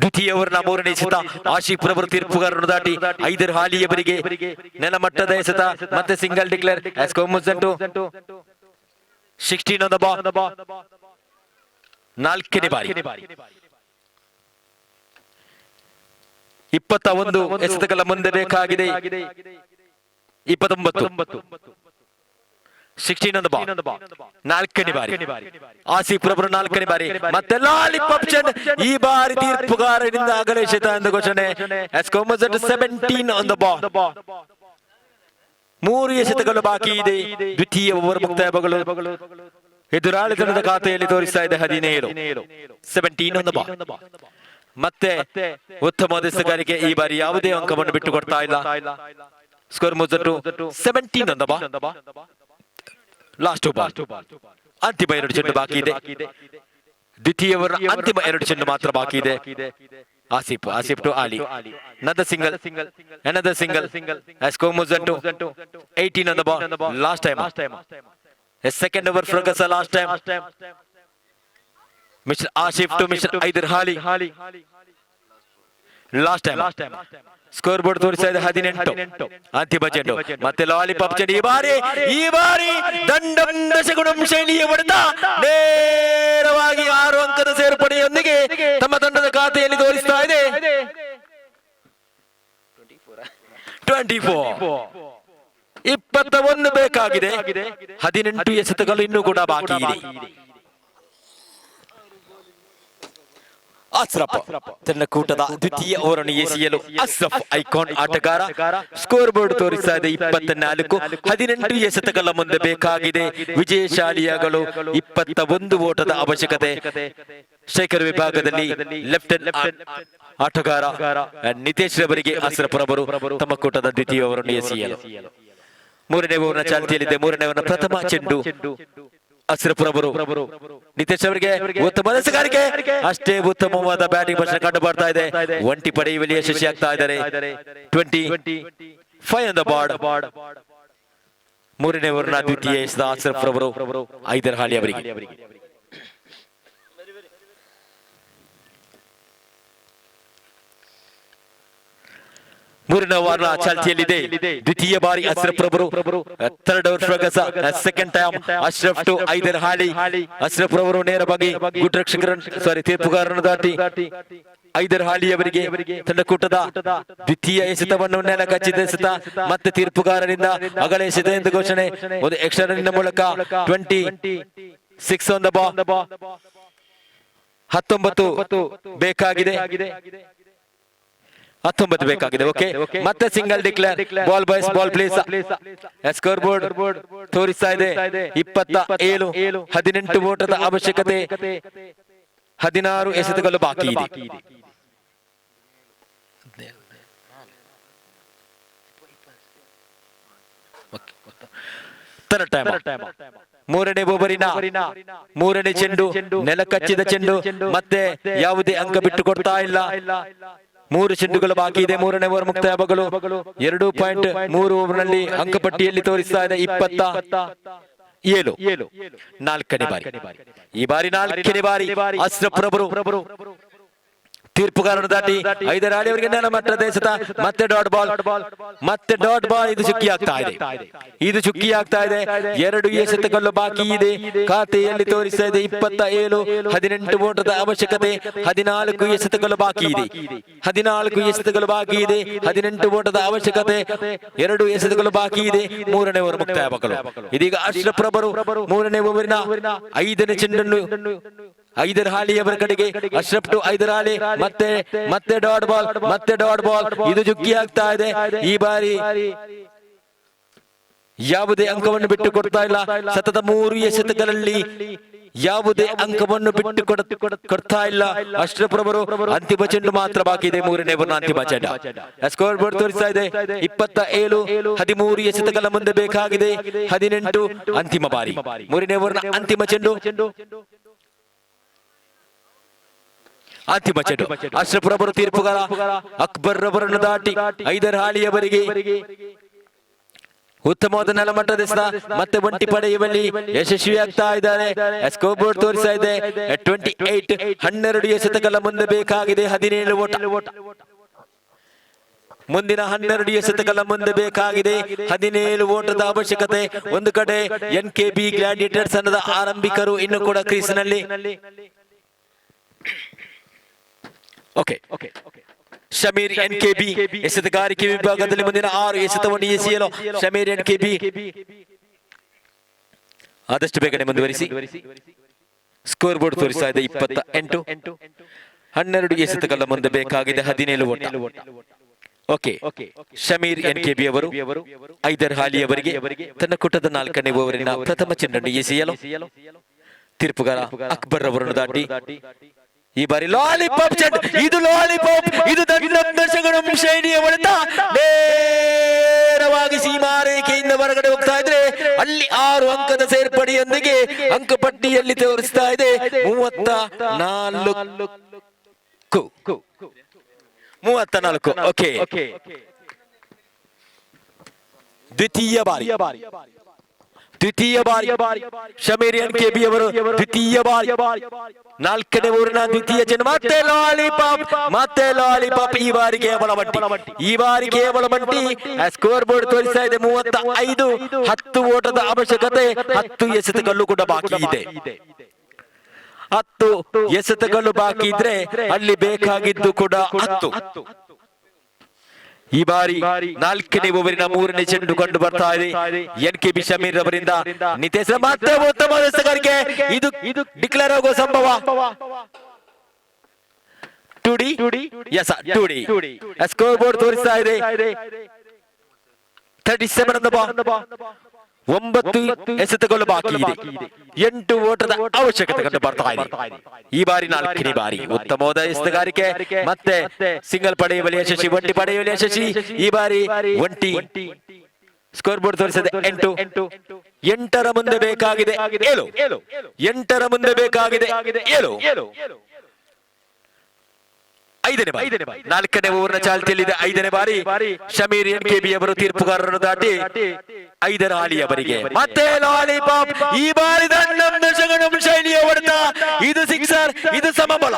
ದ್ವಿತೀಯ ಓವರ್ನ ಮೂರನೇ ಎಸೆತ ಆಸಿಫ್ ರವರು ತೀರ್ಪುಗಾರರನ್ನು ದಾಟಿ ಐದರ ಹಾಲಿಯವರಿಗೆ ನೆಲಮಟ್ಟದ ಎಸೆತ ಮತ್ತೆ single declare. As score moves on to 16 on the ball. ನಾಲ್ಕನೇ ಬಾರಿ 21 ಎಸೆತಗಳ ಮುಂದೆ ಬೇಕಾಗಿದೆ 29. 16 on the ball. ನಾಲ್ಕನೇ ಬಾರಿ ಆಸಿಫ್ ರವರು ನಾಲ್ಕನೇ ಬಾರಿ ಮತ್ತೆ ಲಾಲಿಪಾಪ್ ಚೆಂಡ್. ಈ ಬಾರಿ ತೀರ್ಪುಗಾರನಿಂದ ಅಗಲ ಎಸೆತ ಎಂದು ಘೋಷಣೆ. As score moves on to 17 on the ball. ಮೂರು ಎಸೆತಗಳು ಬಾಕಿ ಇದೆ. ದ್ವಿತೀಯ ಓವರ್ ಮುಕ್ತಾಯಗಳು ಎದುರಾಳಿ ತಂಡದ ಖಾತೆಯಲ್ಲಿ ತೋರಿಸ್ತಾ ಇದೆ 17. 17 on the ball. ಮತ್ತೆ ಉತ್ತಮ ಎಸೆತಗಾರಿಕೆ. ಈ ಬಾರಿ ಯಾವುದೇ ಅಂಕವನ್ನು ಬಿಟ್ಟು ಕೊಡ್ತಾ ಇಲ್ಲ. Score moves on to 17 on the ball. Last ball ಅಂತಿಮ 2 ಚೆಂಡು ಬಾಕಿ ಇದೆ. ದ್ವಿತೀಯ ಓವರ್ ಅಂತಿಮ 2 ಚೆಂಡು ಮಾತ್ರ ಬಾಕಿ ಇದೆ. ಆಸಿಫ್ ಟು ಆಲಿ another single. As score moves on to 18 on the ball. Last time a second over Ferguson last time. Mr. Asif to Mr. Aider Hali. Last time. Score board ತೋರಿಸ್ತಾ ಇದೆ 18. ಅಂತಿಮ ಚೆಂಡು ಮತ್ತೆ ಲಾಲಿಪಾಪ್ ಚೆಂಡು. ಈ ಬಾರಿ ದಂಡಂ ಶೈಲಿಯ ಹೊಡೆತ ನೇರವಾಗಿ 6 ಅಂಕದ ಸೇರ್ಪಡೆಯೊಂದಿಗೆ ತಮ್ಮ ತಂಡದ ಖಾತೆಯಲ್ಲಿ ತೋರಿಸ್ತಾ ಇದೆ 24. 21 ಬೇಕಾಗಿದೆ. 18 ಎಸೆತಗಳು ಇನ್ನೂ ಕೂಡ ಬಾಕಿ ಇದೆ. ಅಶ್ರಫ್ ತನ್ನ ಕೂಟದ ದ್ವಿತೀಯ ಓವರನ್ನು ಎಸೆಯಲು ಅಶ್ರಫ್ ಐಕಾನ್ ಆಟಗಾರ. ಸ್ಕೋರ್ ಬೋರ್ಡ್ ತೋರಿಸ್ತಾ ಇದೆ 24. 18 ಎಸೆತಗಳ ಮುಂದೆ ಬೇಕಾಗಿದೆ ವಿಜಯಶಾಲಿಯಾಗಲು 21 ಓಟದ ಅವಶ್ಯಕತೆ. ಶೇಖರ್ ವಿಭಾಗದಲ್ಲಿ ಲೆಫ್ಟಿನೆಂಟ್ ಆಟಗಾರ ನಿತೇಶ್ ರವರಿಗೆ ಅಶ್ರಫ್ ರವರು ತಮ್ಮ ಕೂಟದ ದ್ವಿತೀಯ ಓವರನ್ನು ಎಸೆಯಲು ಮೂರನೇ ಓವರ್ನ ಚಾಲ್ತಿಯಲ್ಲಿದೆ. ಮೂರನೇ ಓವರ್ನ ಪ್ರಥಮ ಚೆಂಡು ಅಶ್ರಫ್ ರವರು ನಿತೇಶ್ ಅವರಿಗೆ ಉತ್ತಮ ಎಸೆಗಾರಿಕೆ. ಅಷ್ಟೇ ಉತ್ತಮವಾದ ಬ್ಯಾಟಿಂಗ್ ಪ್ರಶ್ನೆ ಕಂಡು ಬರ್ತಾ ಇದೆ. ಒಂಟಿ ಪಡೆಯುವಲ್ಲಿ ಯಶಸ್ವಿ ಆಗ್ತಾ ಇದ್ದಾರೆ. 25 on the board. ಮೂರನೇ ಓವರ್ನ ದ್ವಿತೀಯ ಎಸೆದ ಅಶ್ರಫ್ ರವರು ಐದರ್ ಹಾಲಿ ಅವರಿಗೆ. ಮೂರನೇ ಓವರ್ನ ಚಾಲ್ತಿಯಲ್ಲಿದೆ. ದ್ವಿತೀಯ ಬಾರಿ ಅಶ್ರಫ್ ರವರು ಥರ್ಡ್ ಓವರ್ ಪ್ರಗಸ second time Ashraf to Haider Ali. Ashraf ರವರು ನೇರವಾಗಿ ಗುಡ್ ರಕ್ಷಕರನ್ನು ತೀರ್ಪುಗಾರರನ್ನು ದಾಟಿ ಐದರ್ ಹಾಲಿ ಅವರಿಗೆ ತಂಡಕೂಟದ ದ್ವಿತೀಯ ಎಸೆತವನ್ನು ನೆಲ ಕಚ್ಚಿದ ಎಸೆತ ಮತ್ತೆ ತೀರ್ಪುಗಾರರಿಂದ ಅಗಲ ಎಸೆತ ಎಂದು ಘೋಷಣೆ. ಒಂದು ಎಕ್ಸ್ಟ್ರಾ ರನ್ನಿನ ಮೂಲಕ 26 ಆನ್ ದ ಬಾಲ್. 19 ಬೇಕಾಗಿದೆ. 19 ಬೇಕಾಗಿದೆ. ಓಕೆ, ಮತ್ತೆ single declare. Ball boys ball place. Score board ತೋರಿಸ್ತಾ ಇದೆ 27. 18 ಓಟದ ಅವಶ್ಯಕತೆ. 16 ಎಸೆತಗಳು ಬಾಕಿ ಇದೆ. ಮೂರನೇ ಓವರಿನ ಮೂರನೇ ಚೆಂಡು ನೆಲ ಕಚ್ಚಿದ ಚೆಂಡು. ಮತ್ತೆ ಯಾವುದೇ ಅಂಕ ಬಿಟ್ಟು ಕೊಡ್ತಾ ಇಲ್ಲ. 3 ಚೆಂಡುಗಳು ಬಾಕಿ ಇದೆ. ಮೂರನೇ ಓವರ್ ಮುಕ್ತಾಯವಾಗಲು 2.3 ಓವರ್ನಲ್ಲಿ ಅಂಕಪಟ್ಟಿಯಲ್ಲಿ ತೋರಿಸ್ತಾ ಇದೆ 27. 4ನೇ ಬಾರಿ. ಈ ಬಾರಿ 4ನೇ ಬಾರಿ ಅಶ್ರಫ್ ರವರು ತೀರ್ಪುಗಾರನು ದಾಟಿ ಐದರ್ ಹಾಲಿ ಅವರಿಗೆ ನೆಲ ಮಟ್ಟದ ಎಸೆತ. ಮತ್ತೆ ಡಾಟ್ ಬಾಲ್. ಇದು ಚುಕ್ಕಿ ಆಗ್ತಾ ಇದೆ. 2 ಎಸೆತಗಳು ಬಾಕಿ ಇದೆ. ಖಾತೆಯಲ್ಲಿ ತೋರಿಸ್ತಾ ಇದೆ 27. 18 ಓಟದ ಅವಶ್ಯಕತೆ. 14 ಎಸೆತಗಳು ಬಾಕಿ ಇದೆ. 18 ಓಟದ ಅವಶ್ಯಕತೆ. 2 ಎಸೆತಗಳು ಬಾಕಿ ಇದೆ. ಮೂರನೇ ಓವರ್ ಮುಕ್ತಾಯವಾಗಲು ಇದೀಗ ಅಶ್ರಫ್ ರವರು ಮೂರನೇ ಓವರಿನ 5ನೇ ಚೆಂಡನ್ನು ಐದರ್ ಹಾಲಿ ಅವರ ಕಡೆಗೆ. ಅಶ್ರಫ್ ಟು ಐದರ್ ಹಾಲಿ. ಮತ್ತೆ ಡಾಟ್ ಬಾಲ್. ಇದು ಚುಕ್ಕಿ ಆಗ್ತಾ ಇದೆ. ಈ ಬಾರಿ ಯಾವುದೇ ಅಂಕವನ್ನು ಬಿಟ್ಟು ಕೊಡ್ತಾ ಇಲ್ಲ. ಸತತ 3 ಎಸೆತಗಳಲ್ಲಿ ಯಾವುದೇ ಅಂಕವನ್ನು ಬಿಟ್ಟು ಕೊಡ್ತಾ ಇಲ್ಲ ಅಶ್ರಫ್ ರವರು. ಅಂತಿಮ ಚೆಂಡು ಮಾತ್ರ ಬಾಕಿ ಇದೆ. ಮೂರನೇ ಓವರ್ನ ಅಂತಿಮ ಚೆಂಡು. ಸ್ಕೋರ್ ಬೋರ್ಡ್ ತೋರಿಸ್ತಾ ಇದೆ 27. 13 ಎಸೆತಗಳ ಮುಂದೆ ಬೇಕಾಗಿದೆ 18. ಅಂತಿಮ ಬಾರಿ ಮೂರನೇ ಓವರ್ನ ಅಂತಿಮ ಚೆಂಡು. ಅಶ್ರಫ್ ರವರು ತೀರ್ಪುಗಾರ ಅಕ್ಬರ್ ರವರನ್ನು ದಾಟಿ ಐದರ್ ಹಾಲಿ ಅವರಿಗೆ ಉತ್ತಮವಾದ ನೆಲಮಟ್ಟದ ಎಸೆತ ಮತ್ತೆ ಒಂಟಿ ಪಡೆಯುವಲ್ಲಿ ಯಶಸ್ವಿಯಾಗ್ತಾ ಇದ್ದಾರೆ. ಸ್ಕೋರ್ ಬೋರ್ಡ್ ತೋರಿಸ್ತಾ ಇದೆ 28. 12 ಎಸೆತಗಳ ಮುಂದೆ ಬೇಕಾಗಿದೆ 17 ಓಟ. ಮುಂದಿನ 12 ಎಸೆತಗಳ ಮುಂದೆ ಬೇಕಾಗಿದೆ 17 ಓಟದ ಅವಶ್ಯಕತೆ. ಒಂದು ಕಡೆ NKB ಗ್ಲಾಡಿಯೇಟರ್ಸ್ ಅನ್ನದ ಆರಂಭಿಕರು ಇನ್ನು ಕೂಡ ಕ್ರೀಸ್ನಲ್ಲಿ. ಓಕೆ, ಶಮೀರ್ NKB ಎಸೆತಗಾರಿಕೆ ವಿಭಾಗದಲ್ಲಿ ಮುಂದಿನ 6 ಎಸೆತವನ್ನು ಎಸೆಯಲು ಶಮೀರ್ NKB ಆದಷ್ಟು ಬೇಗನೆ ಮುಂದುವರಿಸಿ. ಸ್ಕೋರ್ ಬೋರ್ಡ್ ತೋರಿಸ್ತಾ ಇದೆ 28. 12 ಎಸೆತಗಳ ಮುಂದೆ ಬೇಕಾಗಿದೆ 17 ಓಟ. ಓಕೆ, ಶಮೀರ್ NKB ಅವರು ಐದರ್ ಹಾಲಿ ಅವರಿಗೆ ತನ್ನ ಕೂಟದ 4ನೇ ಓವರಿನ ಪ್ರಥಮ ಚೆಂಡನ್ನು ಎಸೆಯಲು ತೀರ್ಪುಗಾರ ಅಕ್ಬರ್ ಅವರನ್ನು ದಾಟಿ ಈ ಬಾರಿ ಲಾಲಿಪಾಪ್ ಚೆಂಡು. ಇದು ದರ್ಶಕರ ಶೈಲಿಯ ಹೊಡೆತ ನೇರವಾಗಿ ಸೀಮಾರೇಖೆಯಿಂದ ಹೊರಗಡೆ ಹೋಗ್ತಾ ಇದ್ರೆ ಅಲ್ಲಿ 6 ಅಂಕದ ಸೇರ್ಪಡೆಯೊಂದಿಗೆ ಅಂಕಪಟ್ಟಿಯಲ್ಲಿ ತೋರಿಸ್ತಾ ಇದೆ 34. ಓಕೆ, ದ್ವಿತೀಯ ಬಾರಿ ಶಮೀರ್ NKB ಅವರು ದ್ವಿತೀಯ ಬಾರಿ 4ನೇ ಓವರಿನ ದ್ವಿತೀಯ ಚೆಂಡು. ಮತ್ತೆ ಲಾಲಿಪಾಪ್. ಈ ಬಾರಿ ಕೇವಲ ಬಂಟಿ. ಸ್ಕೋರ್ ಬೋರ್ಡ್ ತೋರಿಸ್ತಾ ಇದೆ 35. 10 ಓಟದ ಅವಶ್ಯಕತೆ. 10 ಎಸೆತಗಳು ಕೂಡ ಬಾಕಿ ಇದೆ. 10 ಎಸೆತಗಳು ಬಾಕಿ ಇದ್ರೆ ಅಲ್ಲಿ ಬೇಕಾಗಿದ್ದು ಕೂಡ 10. ಈ ಬಾರಿ 4ನೇ ಓವರಿನ 3ನೇ ಚೆಂಡು ಕಂಡು ಬರ್ತಾ ಇದೆ NKB ಶಮೀರ್ ಅವರಿಂದ. ನಿತೇಶ್ ಮತ್ತೆ ಉತ್ತಮ ಎಸೆಗಾರಿಕೆ. ಇದು ಡಿಕ್ಲೇರ್ ಆಗುವ ಸಂಭವ. 2D. ಸ್ಕೋರ್ ಬೋರ್ಡ್ ತೋರಿಸ್ತಾ ಇದೆ 37 ಆನ್ ದ ಬಾಲ್. 9 ಎಸೆತಗಳು ಬಾಕಿ ಇದೆ. 8 ಓಟದ ಅವಶ್ಯಕತೆ ಕಂಡು ಬರ್ತಾ ಇದೆ. ಈ ಬಾರಿ 4ನೇ ಬಾರಿ ಉತ್ತಮವಾದ ಎಸೆತಗಾರಿಕೆ. ಮತ್ತೆ ಸಿಂಗಲ್ ಪಡೆಯುವಲ್ಲಿ ಯಶಸ್ವಿ, ಒಂಟಿ ಪಡೆಯುವಲ್ಲಿ ಯಶಸ್ವಿ. ಈ ಬಾರಿ ಒಂಟಿ. ಸ್ಕೋರ್ ಬೋರ್ಡ್ ತೋರಿಸಿದೆ 8. 8ರ ಮುಂದೆ ಬೇಕಾಗಿದೆ 7. 8ರ ಮುಂದೆ ಬೇಕಾಗಿದೆ 7. 5ನೇ ಬಾರಿ 4ನೇ ಓವರ್ನ ಚಾಲ್ತಿಯಲ್ಲಿದೆ 5ನೇ ಬಾರಿ ಶಮೀರ್ NKB ಅವರು ತೀರ್ಪುಗಾರರನ್ನು ದಾಟಿ ಐದರ ಹಾಲಿಯವರಿಗೆ ಮತ್ತೆ ಲಾಲಿಪಾಪ್ ಈ ಬಾರಿ ದಶಗಣಂ ಶೈಲಿಯ ಹೊಡೆತ. ಇದು ಸಿಕ್ಸರ್, ಇದು ಸಮಬಲ,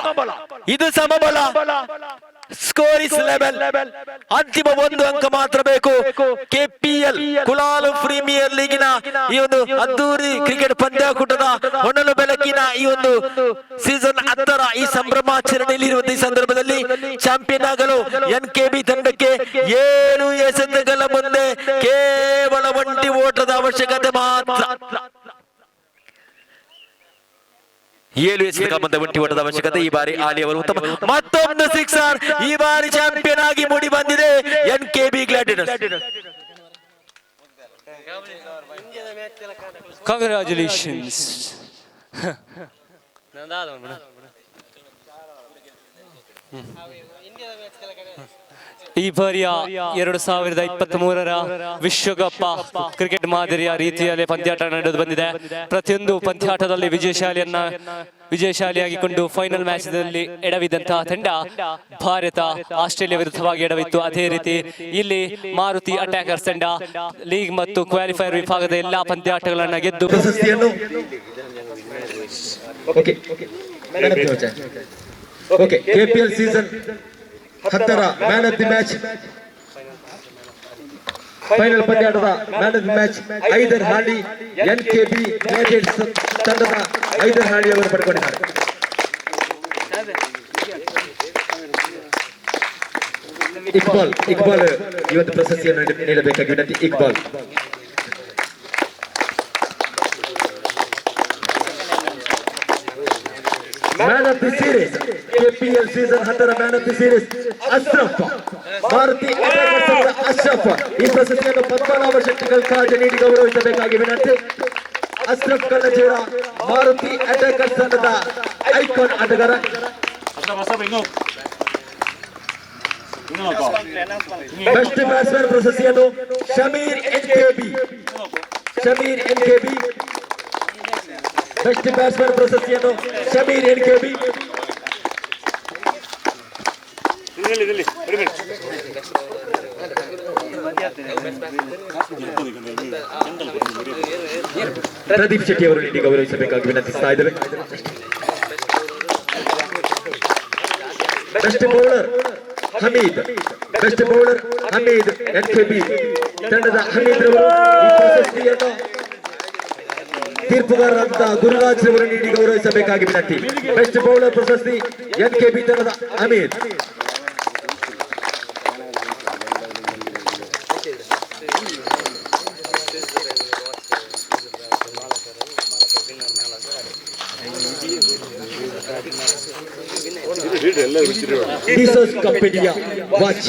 ಇದು ಸಮಬಲ. Score is level. ಅಂತಿಮ 1 ಅಂಕ ಮಾತ್ರ ಬೇಕು. ಕೆಪಿಎಲ್ ಕುಲಾಲು ಪ್ರೀಮಿಯರ್ ಲೀಗಿನ ಈ ಒಂದು ಅದ್ದೂರಿ ಕ್ರಿಕೆಟ್ ಪಂದ್ಯಾಕೂಟದ ಹೊನಲು ಬೆಳಕಿನ ಈ ಒಂದು ಸೀಸನ್ 10ರ ಈ ಸಂಭ್ರಮಾಚರಣೆಯಲ್ಲಿ ಇರುವಂತಹ ಈ ಸಂದರ್ಭದಲ್ಲಿ ಚಾಂಪಿಯನ್ ಆಗಲು ಎನ್ಕೆಬಿ ತಂಡಕ್ಕೆ 7 ಎಸೆತಗಳ ಮುಂದೆ ಕೇವಲ 1 ಓಟದ ಅವಶ್ಯಕತೆ ಮಾತ್ರ. 7 ಎಸೆತಗಳ ಮುಂದೆ 1 ಓಟದ ಅವಶ್ಯಕತೆ. ಈ ಬಾರಿ ಆಲಿ ಅವರು ಉತ್ತಮ ಮತ್ತೊಂದು ಸಿಕ್ಸರ್. ಈ ಬಾರಿ ಚಾಂಪಿಯನ್ ಆಗಿ ಮೂಡಿ ಬಂದಿದೆ ಎನ್ಕೆಬಿ ಗ್ಲಾಡಿಯೇಟರ್ಸ್. ಕಂಗ್ರಾಚುಲೇಷನ್ಸ್. ಈ ಬಾರಿಯ 2023ರ ವಿಶ್ವಕಪ್ ಕ್ರಿಕೆಟ್ ಮಾದರಿಯ ರೀತಿಯಲ್ಲಿ ಪಂದ್ಯಾಟ ನಡೆದು ಬಂದಿದೆ. ಪ್ರತಿಯೊಂದು ಪಂದ್ಯಾಟದಲ್ಲಿ ವಿಜಯಶಾಲಿಯಾಗಿಕೊಂಡು ಫೈನಲ್ ಮ್ಯಾಚ್ನಲ್ಲಿ ಎಡವಿದಂತಹ ತಂಡ ಭಾರತ ಆಸ್ಟ್ರೇಲಿಯಾ ವಿರುದ್ಧವಾಗಿ ಎಡವಿತ್ತು. ಅದೇ ರೀತಿ ಇಲ್ಲಿ ಮಾರುತಿ ಅಟ್ಯಾಕರ್ಸ್ ತಂಡ ಲೀಗ್ ಮತ್ತು ಕ್ವಾಲಿಫೈಯರ್ ವಿಭಾಗದ ಎಲ್ಲಾ ಪಂದ್ಯಾಟಗಳನ್ನು ಗೆದ್ದು ಪ್ರಶಸ್ತಿಯನ್ನು ಕೆಪಿಎಲ್ ಸೀಸನ್ 10ರ man of the match final ಪಂದ್ಯಾಟದ man of the match Haider Ali NKB gladiators ತಂಡದ ಐದರ್ ಹಾಲಿ ಅವರು ಪಡ್ಕೊಂಡಿದ್ದಾರೆ. ಇಕ್ಬಾಲ್ ಇವತ್ತು ಪ್ರಶಸ್ತಿಯನ್ನು ನೀಡಬೇಕಾಗಿ ವಿನಂತಿ. Iqbal man of the series KPL season 10ರ man of the series Ashraf Maruti Ashraf. ಈ ಪ್ರಶಸ್ತಿಯನ್ನು ಪದ್ಮನಾಭ ಶೆಟ್ಟಿಗಳ ಕಾಜೆ ನೀಡಿ ಗೌರವಿಸಬೇಕಾಗಿ ವಿನಂತಿ. ಅಶ್ರಫ್ ಕಲ್ಲಜೇರ ಮಾರುತಿ ಅಟ್ಯಾಕರ್ಸ್ ತಂಡದ ಐಕಾನ್ ಆಟಗಾರ. ಬೆಸ್ಟ್ ಬ್ಯಾಟ್ಸ್ಮನ್ ಪ್ರಶಸ್ತಿಯನ್ನು ಶಮೀರ್ ಎನ್ಕೆಬಿ ಬೆಸ್ಟ್ ಬ್ಯಾಟ್ಸ್ಮನ್ ಪ್ರಶಸ್ತಿಯನ್ನು ಶಮೀರ್ ಎನ್ಕೆಬಿ. ಪ್ರದೀಪ್ ಶೆಟ್ಟಿ ಅವರು ನೀಡಿ ಗೌರವಿಸಬೇಕಾಗಿ ವಿನಂತಿಸ್ತಾ ಇದ್ದೇವೆ. ಬೆಸ್ಟ್ ಬೌಲರ್ ಹಮೀದ್ ಎನ್ಕೆಬಿ ತಂಡದ ಹಮೀದ್ ರವರು ಈ ಪ್ರಶಸ್ತಿಯನ್ನು ತೀರ್ಪುಗಾರರಂತ ಗುರುರಾಜ್ ರವರು ನೀಡಿ ಗೌರವಿಸಬೇಕಾಗಿ ವಿನಂತಿ. ಬೆಸ್ಟ್ ಬೌಲರ್ ಪ್ರಶಸ್ತಿ ಎನ್ಕೆಬಿ ತಂಡದ ಹಮೀದ್. ಡಿಸೋಸ್ ಕಂಪನಿಯ ವಾಚ್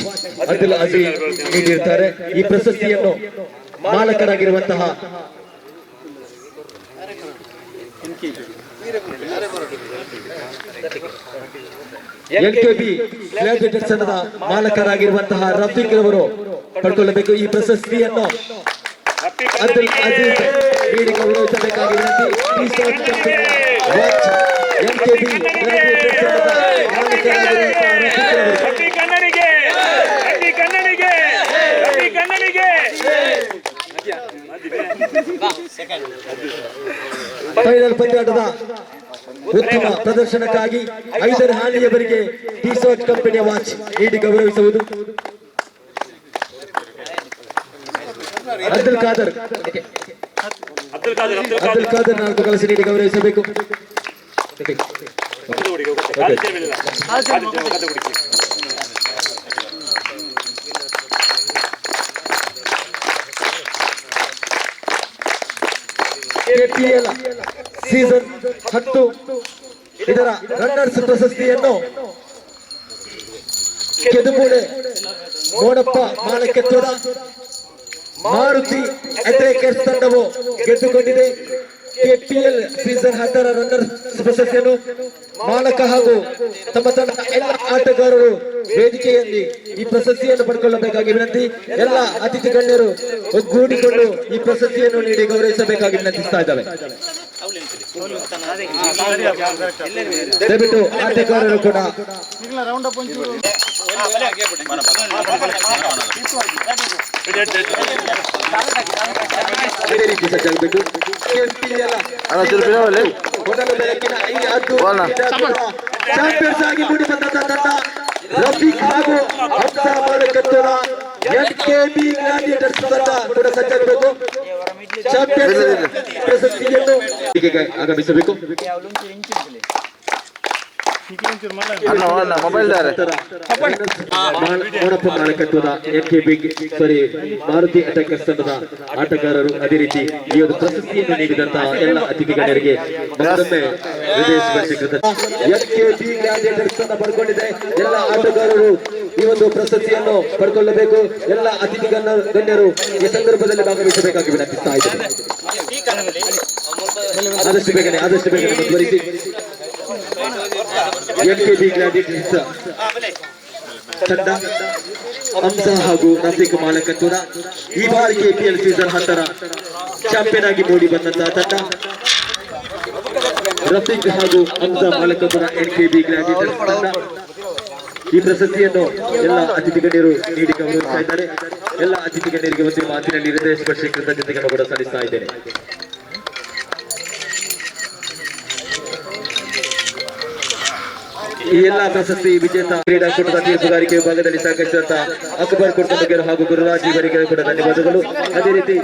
ಅಬ್ದುಲ್ ಅಜೀಜ್ ನೀಡಿರುತ್ತಾರೆ. ಈ ಪ್ರಶಸ್ತಿಯನ್ನು ಮಾಲಕರಾಗಿರುವಂತಹ ಎನ್ಕೆಬಿ ಗ್ಲಾಡಿಯೇಟರ್ಸ್ ತಂಡದ ಮಾಲಕರಾಗಿರುವಂತಹ ರಫೀಕ್ ರವರು ಪಡ್ಕೊಳ್ಳಬೇಕು. ಈ ಪ್ರಶಸ್ತಿಯನ್ನು ಅಬ್ದುಲ್ ಅಜೀಜ್ ನೀಡಿ ಗೌರವಿಸಬೇಕಾಗಿ ವಿನಂತಿ. ಡಿಸೋಸ್ ಕಂಪನಿಯ ವಾಚ್ ಎನ್ಕೆಬಿ ಗ್ಲಾಡಿಯೇಟರ್ಸ್ ತಂಡದ ಮಾಲಕರಾಗಿರುವಂತಹ ರಫೀಕ್ ರವರು. ಫೈನಲ್ ಪಂದ್ಯಾಟದ ಉತ್ತಮ ಪ್ರದರ್ಶನಕ್ಕಾಗಿ ಐದರ್ ಹಾಲಿಯವರಿಗೆ ಡಿಸೋಸ್ ಕಂಪನಿಯ ವಾಚ್ ನೀಡಿ ಗೌರವಿಸುವುದು. ಅಬ್ದುಲ್ ಖಾದರ್ 4 ಕಲಸ ನೀಡಿ ಗೌರವಿಸಬೇಕು. ಕೆಪಿಎಲ್ ಸೀಸನ್ 10 ಇದರ ರನ್ನರ್ಸ್ ಪ್ರಶಸ್ತಿಯನ್ನು ಕೆದುಮೂಲೆ ಮೋಡಪ್ಪ ಮಾಲಕೆತ್ತೂರ ಮಾರುತಿ ಅಟ್ಯಾಕರ್ಸ್ ತಂಡವು ಗೆದ್ದುಕೊಂಡಿದೆ. ಕೆಪಿಎಲ್ ಸೀಸನ್ 10ರ ರನ್ನರ್ಸ್ ಪ್ರಶಸ್ತಿಯನ್ನು ಮಾಲಕ ಹಾಗೂ ತಮ್ಮ ತಂಡದ ಎಲ್ಲ ಆಟಗಾರರು ವೇದಿಕೆಯಲ್ಲಿ ಈ ಪ್ರಶಸ್ತಿಯನ್ನು ಪಡ್ಕೊಳ್ಳಬೇಕಾಗಿ ವಿನಂತಿ. ಎಲ್ಲ ಅತಿಥಿ ಗಣ್ಯರು ಒಗ್ಗೂಡಿಕೊಂಡು ಈ ಪ್ರಶಸ್ತಿಯನ್ನು ನೀಡಿ ಗೌರವಿಸಬೇಕಾಗಿ ವಿನಂತಿಸ್ತಾ ಇದ್ದಾವೆ. ದಯವಿಟ್ಟು ಆಟಗಾರರು ಕೂಡ ಅದೇ ರೀತಿ ಸಜ್ಜಾಗಬೇಕು. ಮೊದಲ ಬೆಳಕಿನ ಈ ಚಾಂಪಿಯನ್ಸ್ ಆಗಿ ಮೂಡಿ ಬಂದಂತಹ ತಂಡ ರಫೀಕ್ ಹಾಗೂ ಹಂಸ ಮಾಲಕತ್ವದ NKB ಗ್ಲಾಡಿಯೇಟರ್ಸ್ ತಂಡ ಕೂಡ ಸಜ್ಜಾಗಬೇಕು. ಚಾಂಪಿಯನ್ಸ್ ಪ್ರಶಸ್ತಿಯನ್ನು ಆಗಮಿಸಬೇಕು. ಮೋನಪ್ಪ ಮಾಲಕತ್ವದ ಮಾರುತಿ ಅಟ್ಯಾಕರ್ಸ್ ತಂಡದ ಆಟಗಾರರು ಅದೇ ರೀತಿ ಈ ಒಂದು ಪ್ರಶಸ್ತಿಯನ್ನು ನೀಡಿದಂತಹ ಎಲ್ಲ ಅತಿಥಿ ಗಣ್ಯರಿಗೆ ಮತ್ತೊಮ್ಮೆ ಹೃದಯ ಸ್ಪರ್ಶಿಕೃತ. NKB ಗ್ಲಾಡಿಯೇಟರ್ಸ್ ತಂಡ ಪಡ್ಕೊಂಡಿದೆ. ಎಲ್ಲ ಆಟಗಾರರು ಈ ಒಂದು ಪ್ರಶಸ್ತಿಯನ್ನು ಪಡ್ಕೊಳ್ಳಬೇಕು. ಎಲ್ಲ ಅತಿಥಿ ಗಣ್ಯರು ಈ ಸಂದರ್ಭದಲ್ಲಿ ಭಾಗವಹಿಸಬೇಕಾಗಿ ವಿನಂತಿಸ್ತಾ ಇದ್ದಾರೆ. ಆದಷ್ಟು ಬೇಗನೆ ಮುಂದುವರಿಸಿ. NKB ಗ್ಲಾಡಿಯೇಟರ್ಸ್ ತಂಡ ಹಂಸ ಹಾಗೂ ರಫೀಕ್ ಮಾಲಕತ್ವದ ಈ ಬಾರಿ KPL ಸೀಸನ್ 10 ಚಾಂಪಿಯನ್ ಆಗಿ ಮೂಡಿ ಬಂದಂತಹ ತಂಡ ರಫೀಕ್ ಹಾಗೂ ಹಂಸ ಮಾಲಕತ್ವದ NKB ಗ್ಲಾಡಿಯೇಟರ್ಸ್ ತಂಡ ಈ ಪ್ರಶಸ್ತಿಯನ್ನು ಎಲ್ಲ ಅತಿಥಿ ಗಣ್ಯರು ನೀಡಿ ಗೌರವಿಸ್ತಾ ಇದ್ದಾರೆ. ಎಲ್ಲ ಅತಿಥಿ ಗಣ್ಯರಿಗೆ ಒಂದು ಮಾತಿನಲ್ಲಿ ಹೃದಯ ಸ್ಪರ್ಶಿ ಕೃತಜ್ಞತೆಗಳನ್ನು ಕೂಡ ಸಲ್ಲಿಸ್ತಾ ಇದ್ದೇನೆ. ಈ ಎಲ್ಲ ಪ್ರಶಸ್ತಿ ವಿಜೇತ ಕ್ರೀಡಾಕೂಟದ ತೀರ್ಪುಗಾರಿಕೆ ವಿಭಾಗದಲ್ಲಿ ಸಹಕರಿಸಿದಂತಹ ಅಕ್ಬರ್ ಕುರ್ತಬಗೆರು ಹಾಗೂ ಗುರುರಾಜ್ ಇವರಿಗೆ ಕೂಡ ಧನ್ಯವಾದಗಳು. ಅದೇ ರೀತಿ